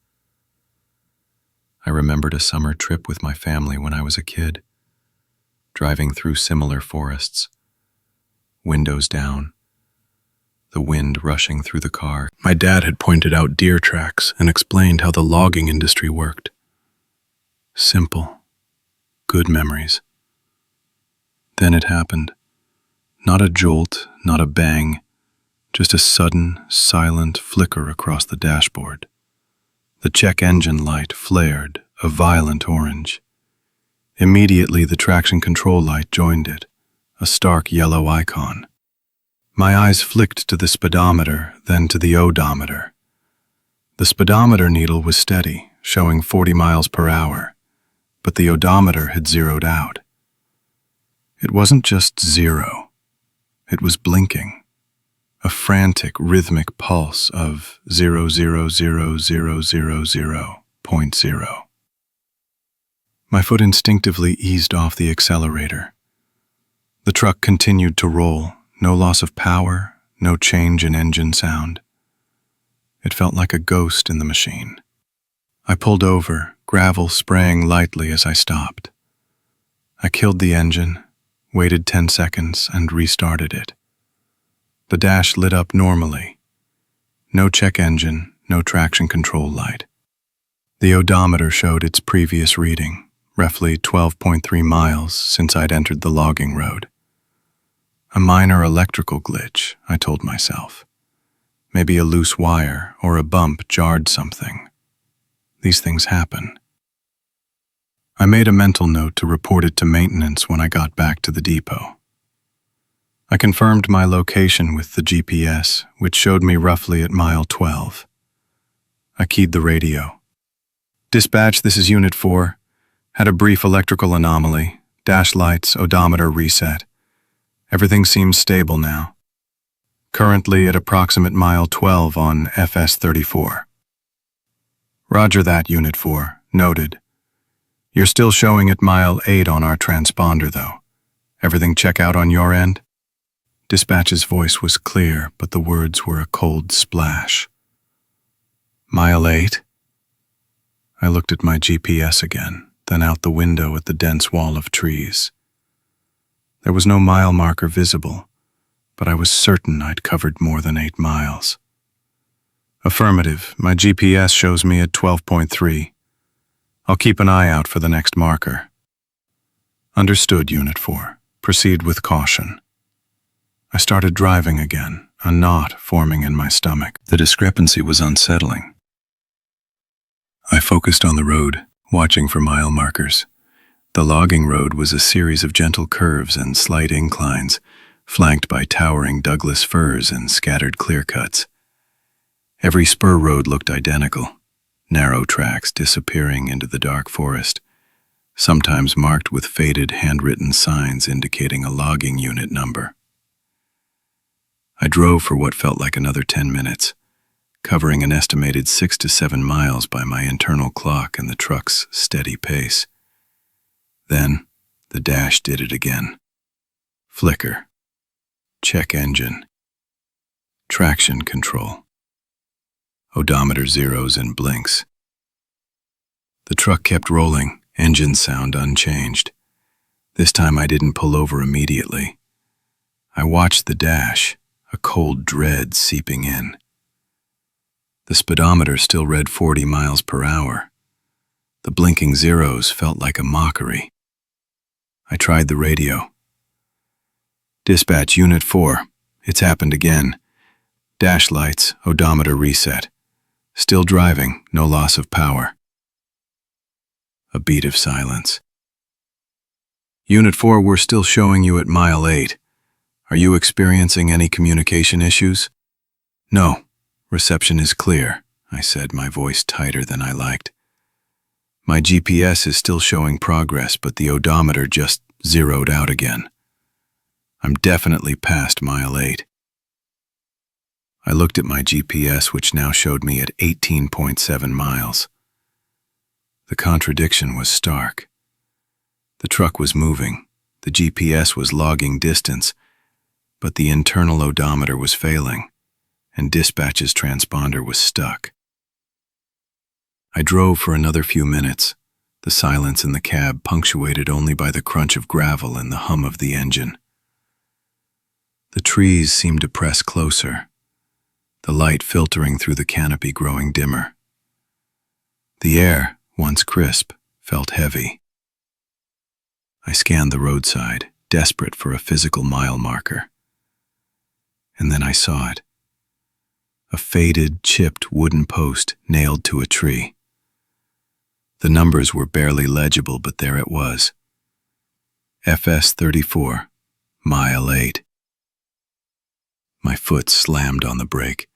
I remembered a summer trip with my family when I was a kid, driving through similar forests, windows down, the wind rushing through the car. My dad had pointed out deer tracks and explained how the logging industry worked. Simple, good memories. Then it happened. Not a jolt, not a bang, just a sudden, silent flicker across the dashboard. The check engine light flared, a violent orange. Immediately the traction control light joined it, a stark yellow icon. My eyes flicked to the speedometer, then to the odometer. The speedometer needle was steady, showing 40 miles per hour, but the odometer had zeroed out. It wasn't just zero, it was blinking. A frantic, rhythmic pulse of 0.0. My foot instinctively eased off the accelerator. The truck continued to roll, no loss of power, no change in engine sound. It felt like a ghost in the machine. I pulled over, gravel spraying lightly as I stopped. I killed the engine, waited 10 seconds, and restarted it. The dash lit up normally. No check engine, no traction control light. The odometer showed its previous reading, roughly 12.3 miles since I'd entered the logging road. A minor electrical glitch, I told myself. Maybe a loose wire or a bump jarred something. These things happen. I made a mental note to report it to maintenance when I got back to the depot. I confirmed my location with the GPS, which showed me roughly at mile 12. I keyed the radio. "Dispatch, this is Unit 4. Had a brief electrical anomaly. Dash lights, odometer reset. Everything seems stable now. Currently at approximate mile 12 on FS 34. Roger that, Unit 4. Noted. You're still showing at mile 8 on our transponder, though. Everything check out on your end?" Dispatch's voice was clear, but the words were a cold splash. "Mile 8? I looked at my GPS again, then out the window at the dense wall of trees. There was no mile marker visible, but I was certain I'd covered more than 8 miles. "Affirmative. My GPS shows me at 12.3. I'll keep an eye out for the next marker." "Understood, Unit 4. Proceed with caution." I started driving again, a knot forming in my stomach. The discrepancy was unsettling. I focused on the road, watching for mile markers. The logging road was a series of gentle curves and slight inclines, flanked by towering Douglas firs and scattered clear-cuts. Every spur road looked identical, narrow tracks disappearing into the dark forest, sometimes marked with faded handwritten signs indicating a logging unit number. I drove for what felt like another 10 minutes, covering an estimated 6 to 7 miles by my internal clock and the truck's steady pace. Then, the dash did it again. Flicker. Check engine. Traction control. Odometer zeros and blinks. The truck kept rolling, engine sound unchanged. This time I didn't pull over immediately. I watched the dash, a cold dread seeping in. The speedometer still read 40 miles per hour. The blinking zeros felt like a mockery. I tried the radio. "Dispatch, Unit 4. It's happened again. Dash lights, odometer reset. Still driving, no loss of power." A beat of silence. "Unit 4, we're still showing you at mile 8. Are you experiencing any communication issues?" "No. Reception is clear," I said, my voice tighter than I liked. "My GPS is still showing progress, but the odometer just zeroed out again. I'm definitely past mile 8. I looked at my GPS, which now showed me at 18.7 miles. The contradiction was stark. The truck was moving, the GPS was logging distance, but the internal odometer was failing, and dispatch's transponder was stuck. I drove for another few minutes, the silence in the cab punctuated only by the crunch of gravel and the hum of the engine. The trees seemed to press closer, the light filtering through the canopy growing dimmer. The air, once crisp, felt heavy. I scanned the roadside, desperate for a physical mile marker. And then I saw it. A faded, chipped wooden post nailed to a tree. The numbers were barely legible, but there it was. FS 34, mile 8. My foot slammed on the brake.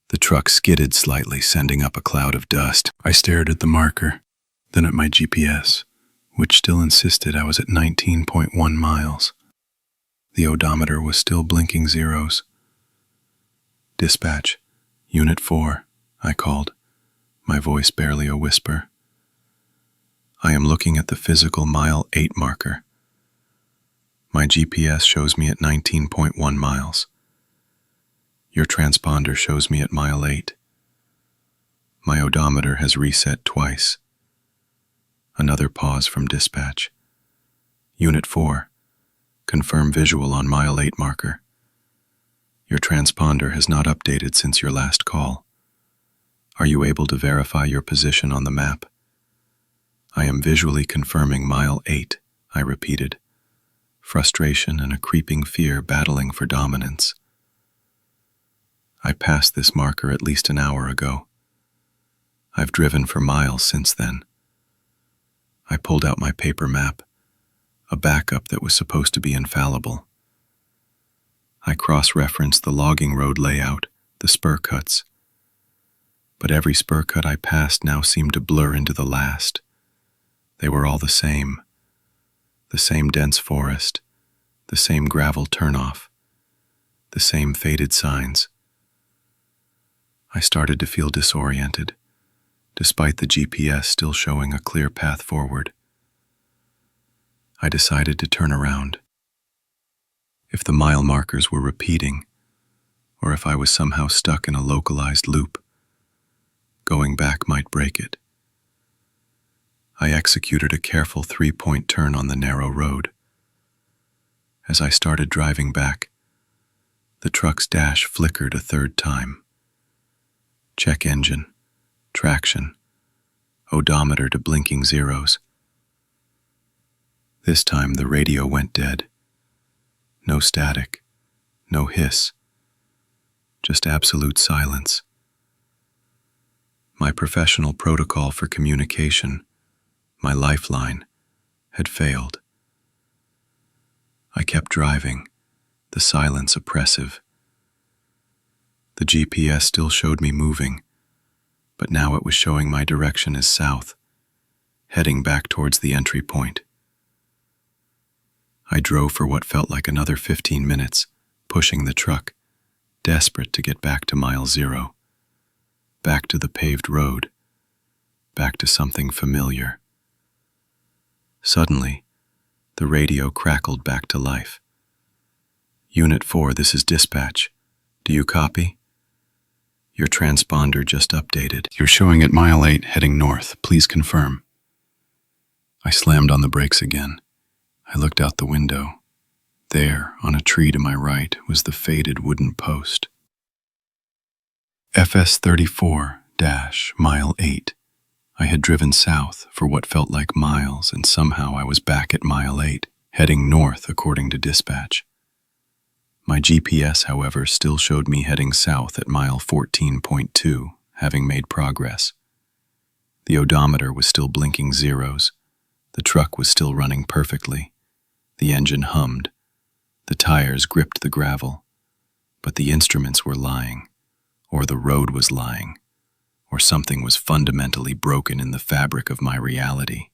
The truck skidded slightly, sending up a cloud of dust. I stared at the marker, then at my GPS, which still insisted I was at 19.1 miles. The odometer was still blinking zeros. "Dispatch, Unit 4, I called, my voice barely a whisper. "I am looking at the physical mile 8 marker. My GPS shows me at 19.1 miles. Your transponder shows me at mile 8. My odometer has reset twice. Another pause from dispatch. Unit 4. Confirm visual on mile 8 marker. Your transponder has not updated since your last call. Are you able to verify your position on the map? I am visually confirming mile 8, I repeated, frustration and a creeping fear battling for dominance. I passed this marker at least an hour ago. I've driven for miles since then. I pulled out my paper map, a backup that was supposed to be infallible. I cross-referenced the logging road layout, the spur cuts. But every spur cut I passed now seemed to blur into the last. They were all the same dense forest, the same gravel turnoff, the same faded signs. I started to feel disoriented, despite the GPS still showing a clear path forward. I decided to turn around. If the mile markers were repeating, or if I was somehow stuck in a localized loop, going back might break it. I executed a careful 3-point turn on the narrow road. As I started driving back, the truck's dash flickered a third time. Check engine, traction, odometer to blinking zeros. This time the radio went dead. No static, no hiss, just absolute silence. My professional protocol for communication, my lifeline, had failed. I kept driving, the silence oppressive. The GPS still showed me moving, but now it was showing my direction as south, heading back towards the entry point. I drove for what felt like another 15 minutes, pushing the truck, desperate to get back to mile 0, back to the paved road, back to something familiar. Suddenly, the radio crackled back to life. Unit 4, this is dispatch. Do you copy? Your transponder just updated. You're showing at mile 8, heading north. Please confirm. I slammed on the brakes again. I looked out the window. There, on a tree to my right, was the faded wooden post. FS 34-mile 8. I had driven south for what felt like miles, and somehow I was back at mile 8, heading north according to dispatch. My GPS, however, still showed me heading south at mile 14.2, having made progress. The odometer was still blinking zeros. The truck was still running perfectly. The engine hummed. The tires gripped the gravel. But the instruments were lying, or the road was lying, or something was fundamentally broken in the fabric of my reality.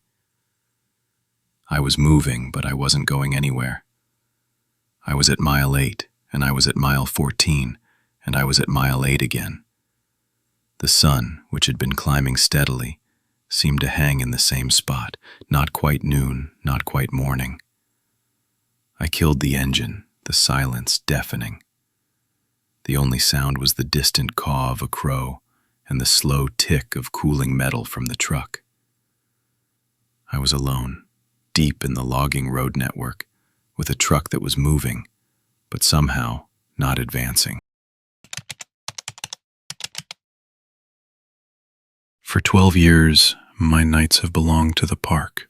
I was moving, but I wasn't going anywhere. I was at mile 8, and I was at mile 14, and I was at mile 8 again. The sun, which had been climbing steadily, seemed to hang in the same spot, not quite noon, not quite morning. I killed the engine, the silence deafening. The only sound was the distant caw of a crow and the slow tick of cooling metal from the truck. I was alone, deep in the logging road network, with a truck that was moving, but somehow not advancing. For 12 years, my nights have belonged to the park.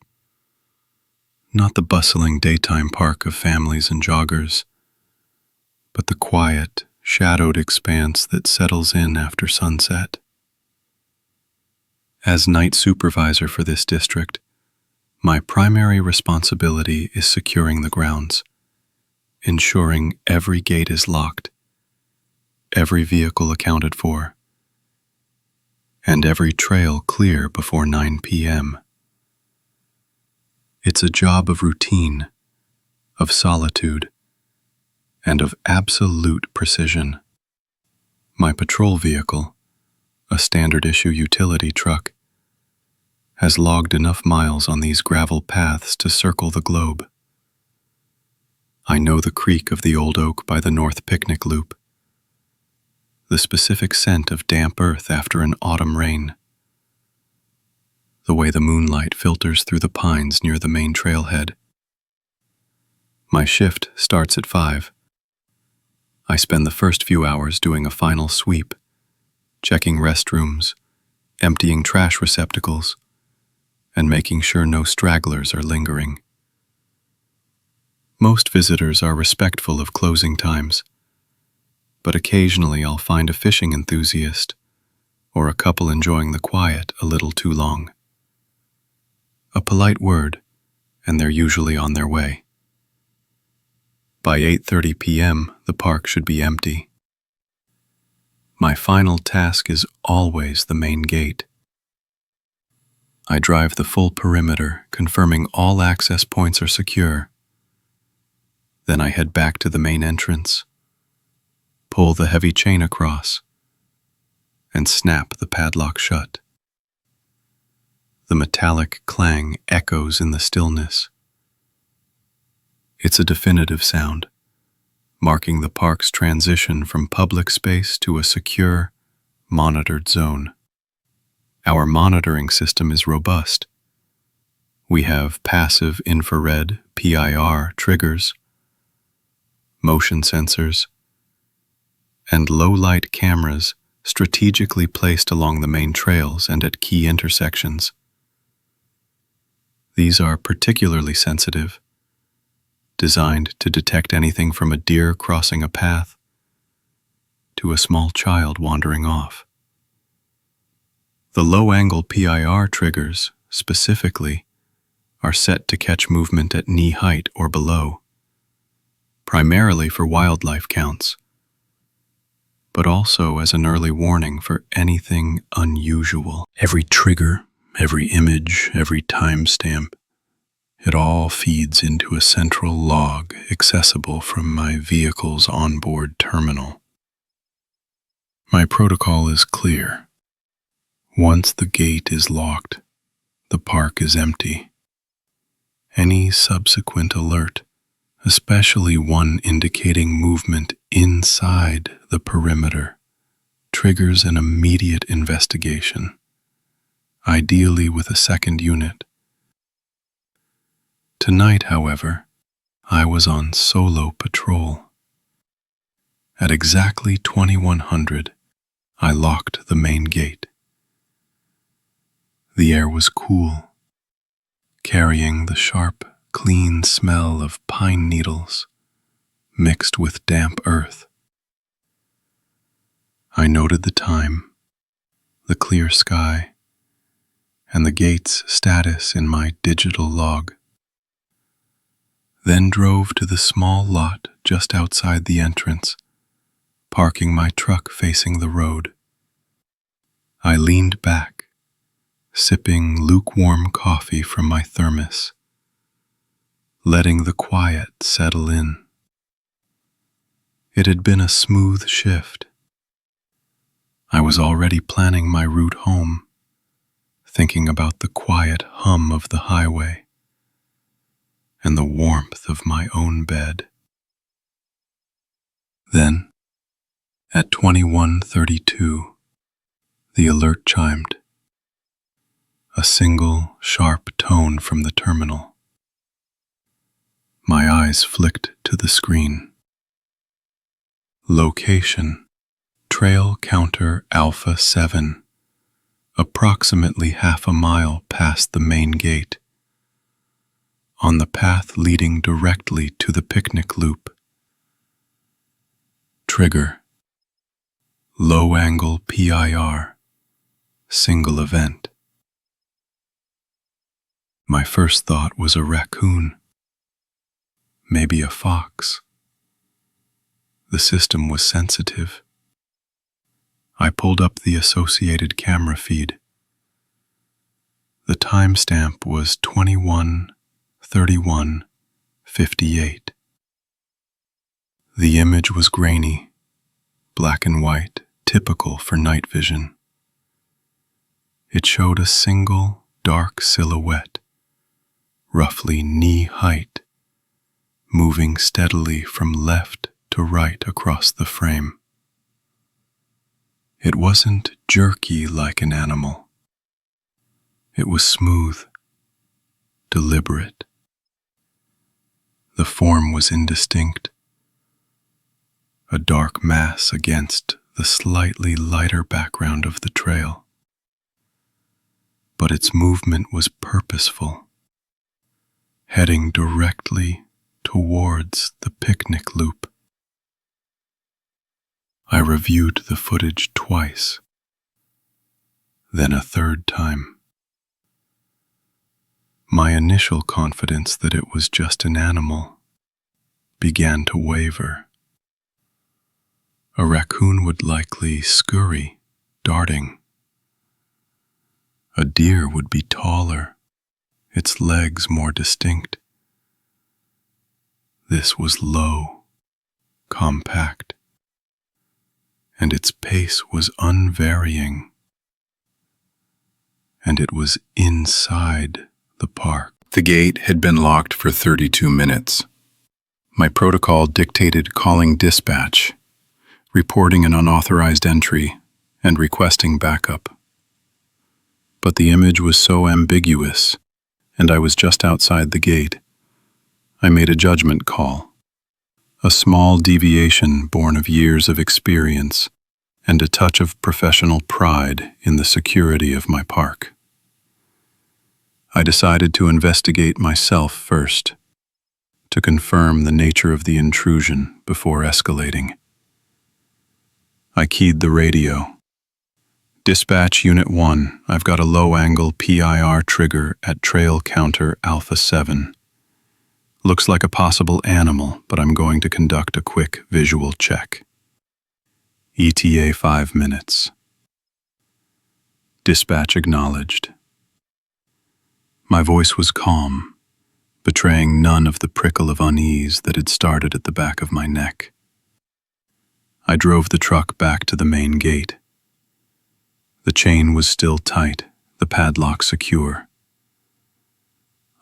Not the bustling daytime park of families and joggers, but the quiet, shadowed expanse that settles in after sunset. As night supervisor for this district, my primary responsibility is securing the grounds, ensuring every gate is locked, every vehicle accounted for, and every trail clear before 9 p.m. It's a job of routine, of solitude, and of absolute precision. My patrol vehicle, a standard-issue utility truck, has logged enough miles on these gravel paths to circle the globe. I know the creak of the old oak by the North Picnic Loop, the specific scent of damp earth after an autumn rain, the way the moonlight filters through the pines near the main trailhead. My shift starts at 5. I spend the first few hours doing a final sweep, checking restrooms, emptying trash receptacles, and making sure no stragglers are lingering. Most visitors are respectful of closing times, but occasionally I'll find a fishing enthusiast or a couple enjoying the quiet a little too long. A polite word, and they're usually on their way. By 8:30 p.m., the park should be empty. My final task is always the main gate. I drive the full perimeter, confirming all access points are secure. Then I head back to the main entrance, pull the heavy chain across, and snap the padlock shut. The metallic clang echoes in the stillness. It's a definitive sound, marking the park's transition from public space to a secure, monitored zone. Our monitoring system is robust. We have passive infrared (PIR) triggers, motion sensors, and low-light cameras strategically placed along the main trails and at key intersections. These are particularly sensitive, designed to detect anything from a deer crossing a path to a small child wandering off. The low-angle PIR triggers, specifically, are set to catch movement at knee height or below, primarily for wildlife counts, but also as an early warning for anything unusual. Every trigger, every image, every timestamp, it all feeds into a central log accessible from my vehicle's onboard terminal. My protocol is clear. Once the gate is locked, the park is empty. Any subsequent alert, especially one indicating movement inside the perimeter, triggers an immediate investigation, ideally with a second unit. Tonight, however, I was on solo patrol. At exactly 2100, I locked the main gate. The air was cool, carrying the sharp, clean smell of pine needles mixed with damp earth. I noted the time, the clear sky, and the gate's status in my digital log. Then drove to the small lot just outside the entrance, parking my truck facing the road. I leaned back, sipping lukewarm coffee from my thermos, letting the quiet settle in. It had been a smooth shift. I was already planning my route home, thinking about the quiet hum of the highway and the warmth of my own bed. Then, at 21:32, the alert chimed. A single, sharp tone from the terminal. My eyes flicked to the screen. Location: Trail Counter Alpha 7, approximately half a mile past the main gate, on the path leading directly to the picnic loop. Trigger: low-angle PIR, single event. My first thought was a raccoon, maybe a fox. The system was sensitive. I pulled up the associated camera feed. The timestamp was 21:31:58. The image was grainy, black and white, typical for night vision. It showed a single dark silhouette, roughly knee height, moving steadily from left to right across the frame. It wasn't jerky like an animal. It was smooth, deliberate. The form was indistinct, a dark mass against the slightly lighter background of the trail. But its movement was purposeful, heading directly towards the picnic loop. I reviewed the footage twice, then a third time. My initial confidence that it was just an animal began to waver. A raccoon would likely scurry, darting. A deer would be taller, its legs more distinct. This was low, compact, and its pace was unvarying. And it was inside the park. The gate had been locked for 32 minutes. My protocol dictated calling dispatch, reporting an unauthorized entry, and requesting backup. But the image was so ambiguous, and I was just outside the gate. I made a judgment call, a small deviation born of years of experience and a touch of professional pride in the security of my park. I decided to investigate myself first, to confirm the nature of the intrusion before escalating. I keyed the radio. Dispatch Unit 1, I've got a low-angle PIR trigger at trail counter Alpha 7. Looks like a possible animal, but I'm going to conduct a quick visual check. ETA 5 minutes. Dispatch acknowledged. My voice was calm, betraying none of the prickle of unease that had started at the back of my neck. I drove the truck back to the main gate. The chain was still tight, the padlock secure.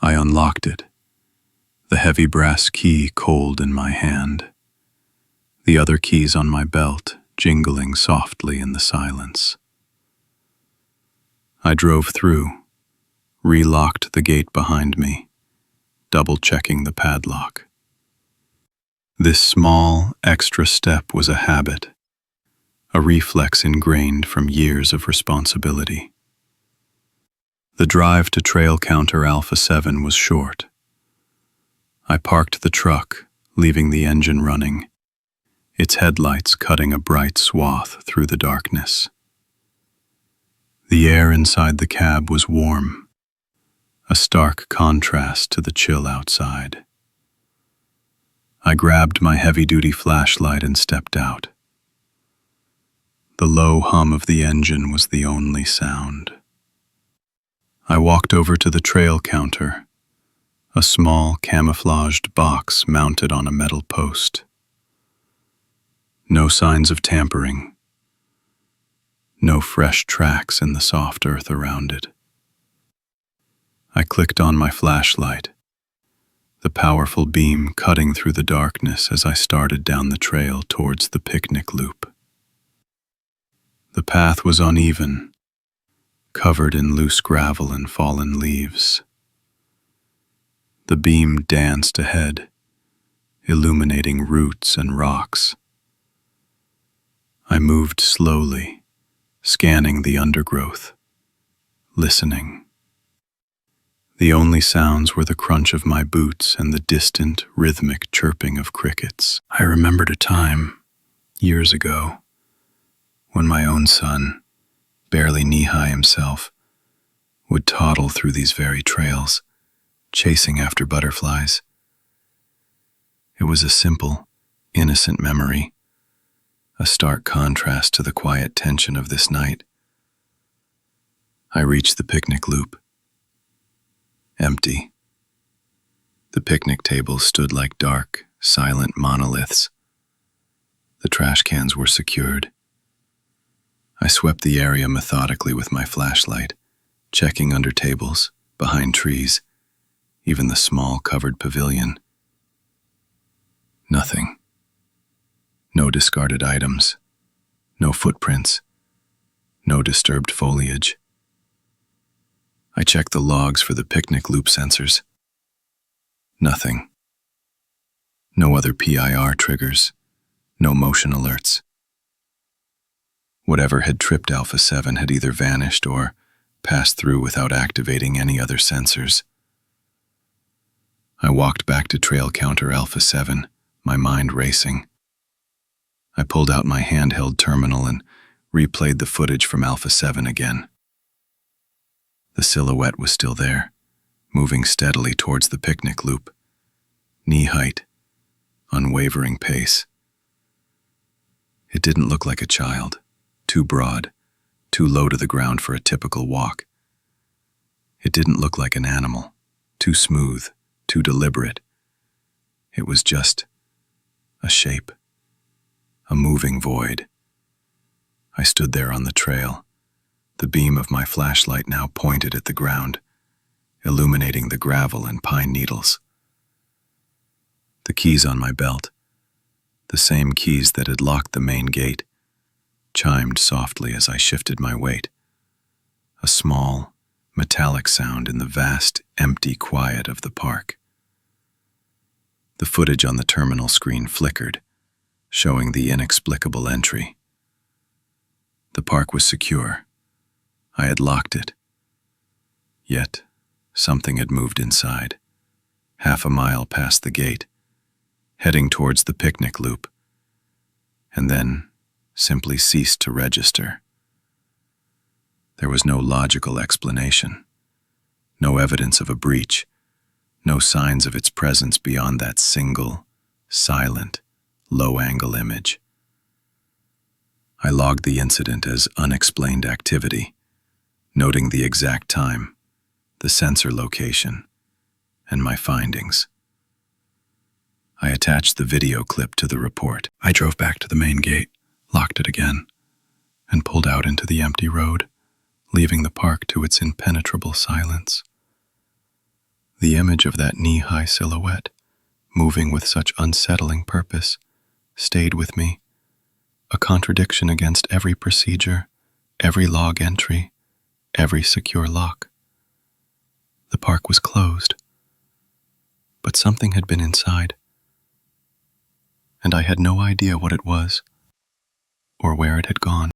I unlocked it, the heavy brass key cold in my hand, the other keys on my belt jingling softly in the silence. I drove through, relocked the gate behind me, double-checking the padlock. This small, extra step was a habit, a reflex ingrained from years of responsibility. The drive to trail counter Alpha 7 was short. I parked the truck, leaving the engine running, its headlights cutting a bright swath through the darkness. The air inside the cab was warm, a stark contrast to the chill outside. I grabbed my heavy-duty flashlight and stepped out. The low hum of the engine was the only sound. I walked over to the trail counter, a small camouflaged box mounted on a metal post. No signs of tampering. No fresh tracks in the soft earth around it. I clicked on my flashlight, the powerful beam cutting through the darkness as I started down the trail towards the picnic loop. The path was uneven, covered in loose gravel and fallen leaves. The beam danced ahead, illuminating roots and rocks. I moved slowly, scanning the undergrowth, listening. The only sounds were the crunch of my boots and the distant, rhythmic chirping of crickets. I remembered a time, years ago, when my own son, barely knee-high himself, would toddle through these very trails, chasing after butterflies. It was a simple, innocent memory, a stark contrast to the quiet tension of this night. I reached the picnic loop. Empty. The picnic tables stood like dark, silent monoliths. The trash cans were secured. I swept the area methodically with my flashlight, checking under tables, behind trees, even the small covered pavilion. Nothing. No discarded items. No footprints. No disturbed foliage. I checked the logs for the picnic loop sensors. Nothing. No other PIR triggers. No motion alerts. Whatever had tripped Alpha 7 had either vanished or passed through without activating any other sensors. I walked back to trail counter Alpha 7, my mind racing. I pulled out my handheld terminal and replayed the footage from Alpha 7 again. The silhouette was still there, moving steadily towards the picnic loop. Knee height, unwavering pace. It didn't look like a child, too broad, too low to the ground for a typical walk. It didn't look like an animal, too smooth, too deliberate. It was just a shape, a moving void. I stood there on the trail, the beam of my flashlight now pointed at the ground, illuminating the gravel and pine needles. The keys on my belt, the same keys that had locked the main gate, chimed softly as I shifted my weight. A small, metallic sound in the vast, empty quiet of the park. The footage on the terminal screen flickered, showing the inexplicable entry. The park was secure. I had locked it. Yet, something had moved inside, half a mile past the gate, heading towards the picnic loop, and then simply ceased to register. There was no logical explanation, no evidence of a breach, no signs of its presence beyond that single, silent, low-angle image. I logged the incident as unexplained activity, noting the exact time, the sensor location, and my findings. I attached the video clip to the report. I drove back to the main gate, locked it again, and pulled out into the empty road, leaving the park to its impenetrable silence. The image of that knee-high silhouette, moving with such unsettling purpose, stayed with me, a contradiction against every procedure, every log entry, every secure lock. The park was closed, but something had been inside, and I had no idea what it was or where it had gone.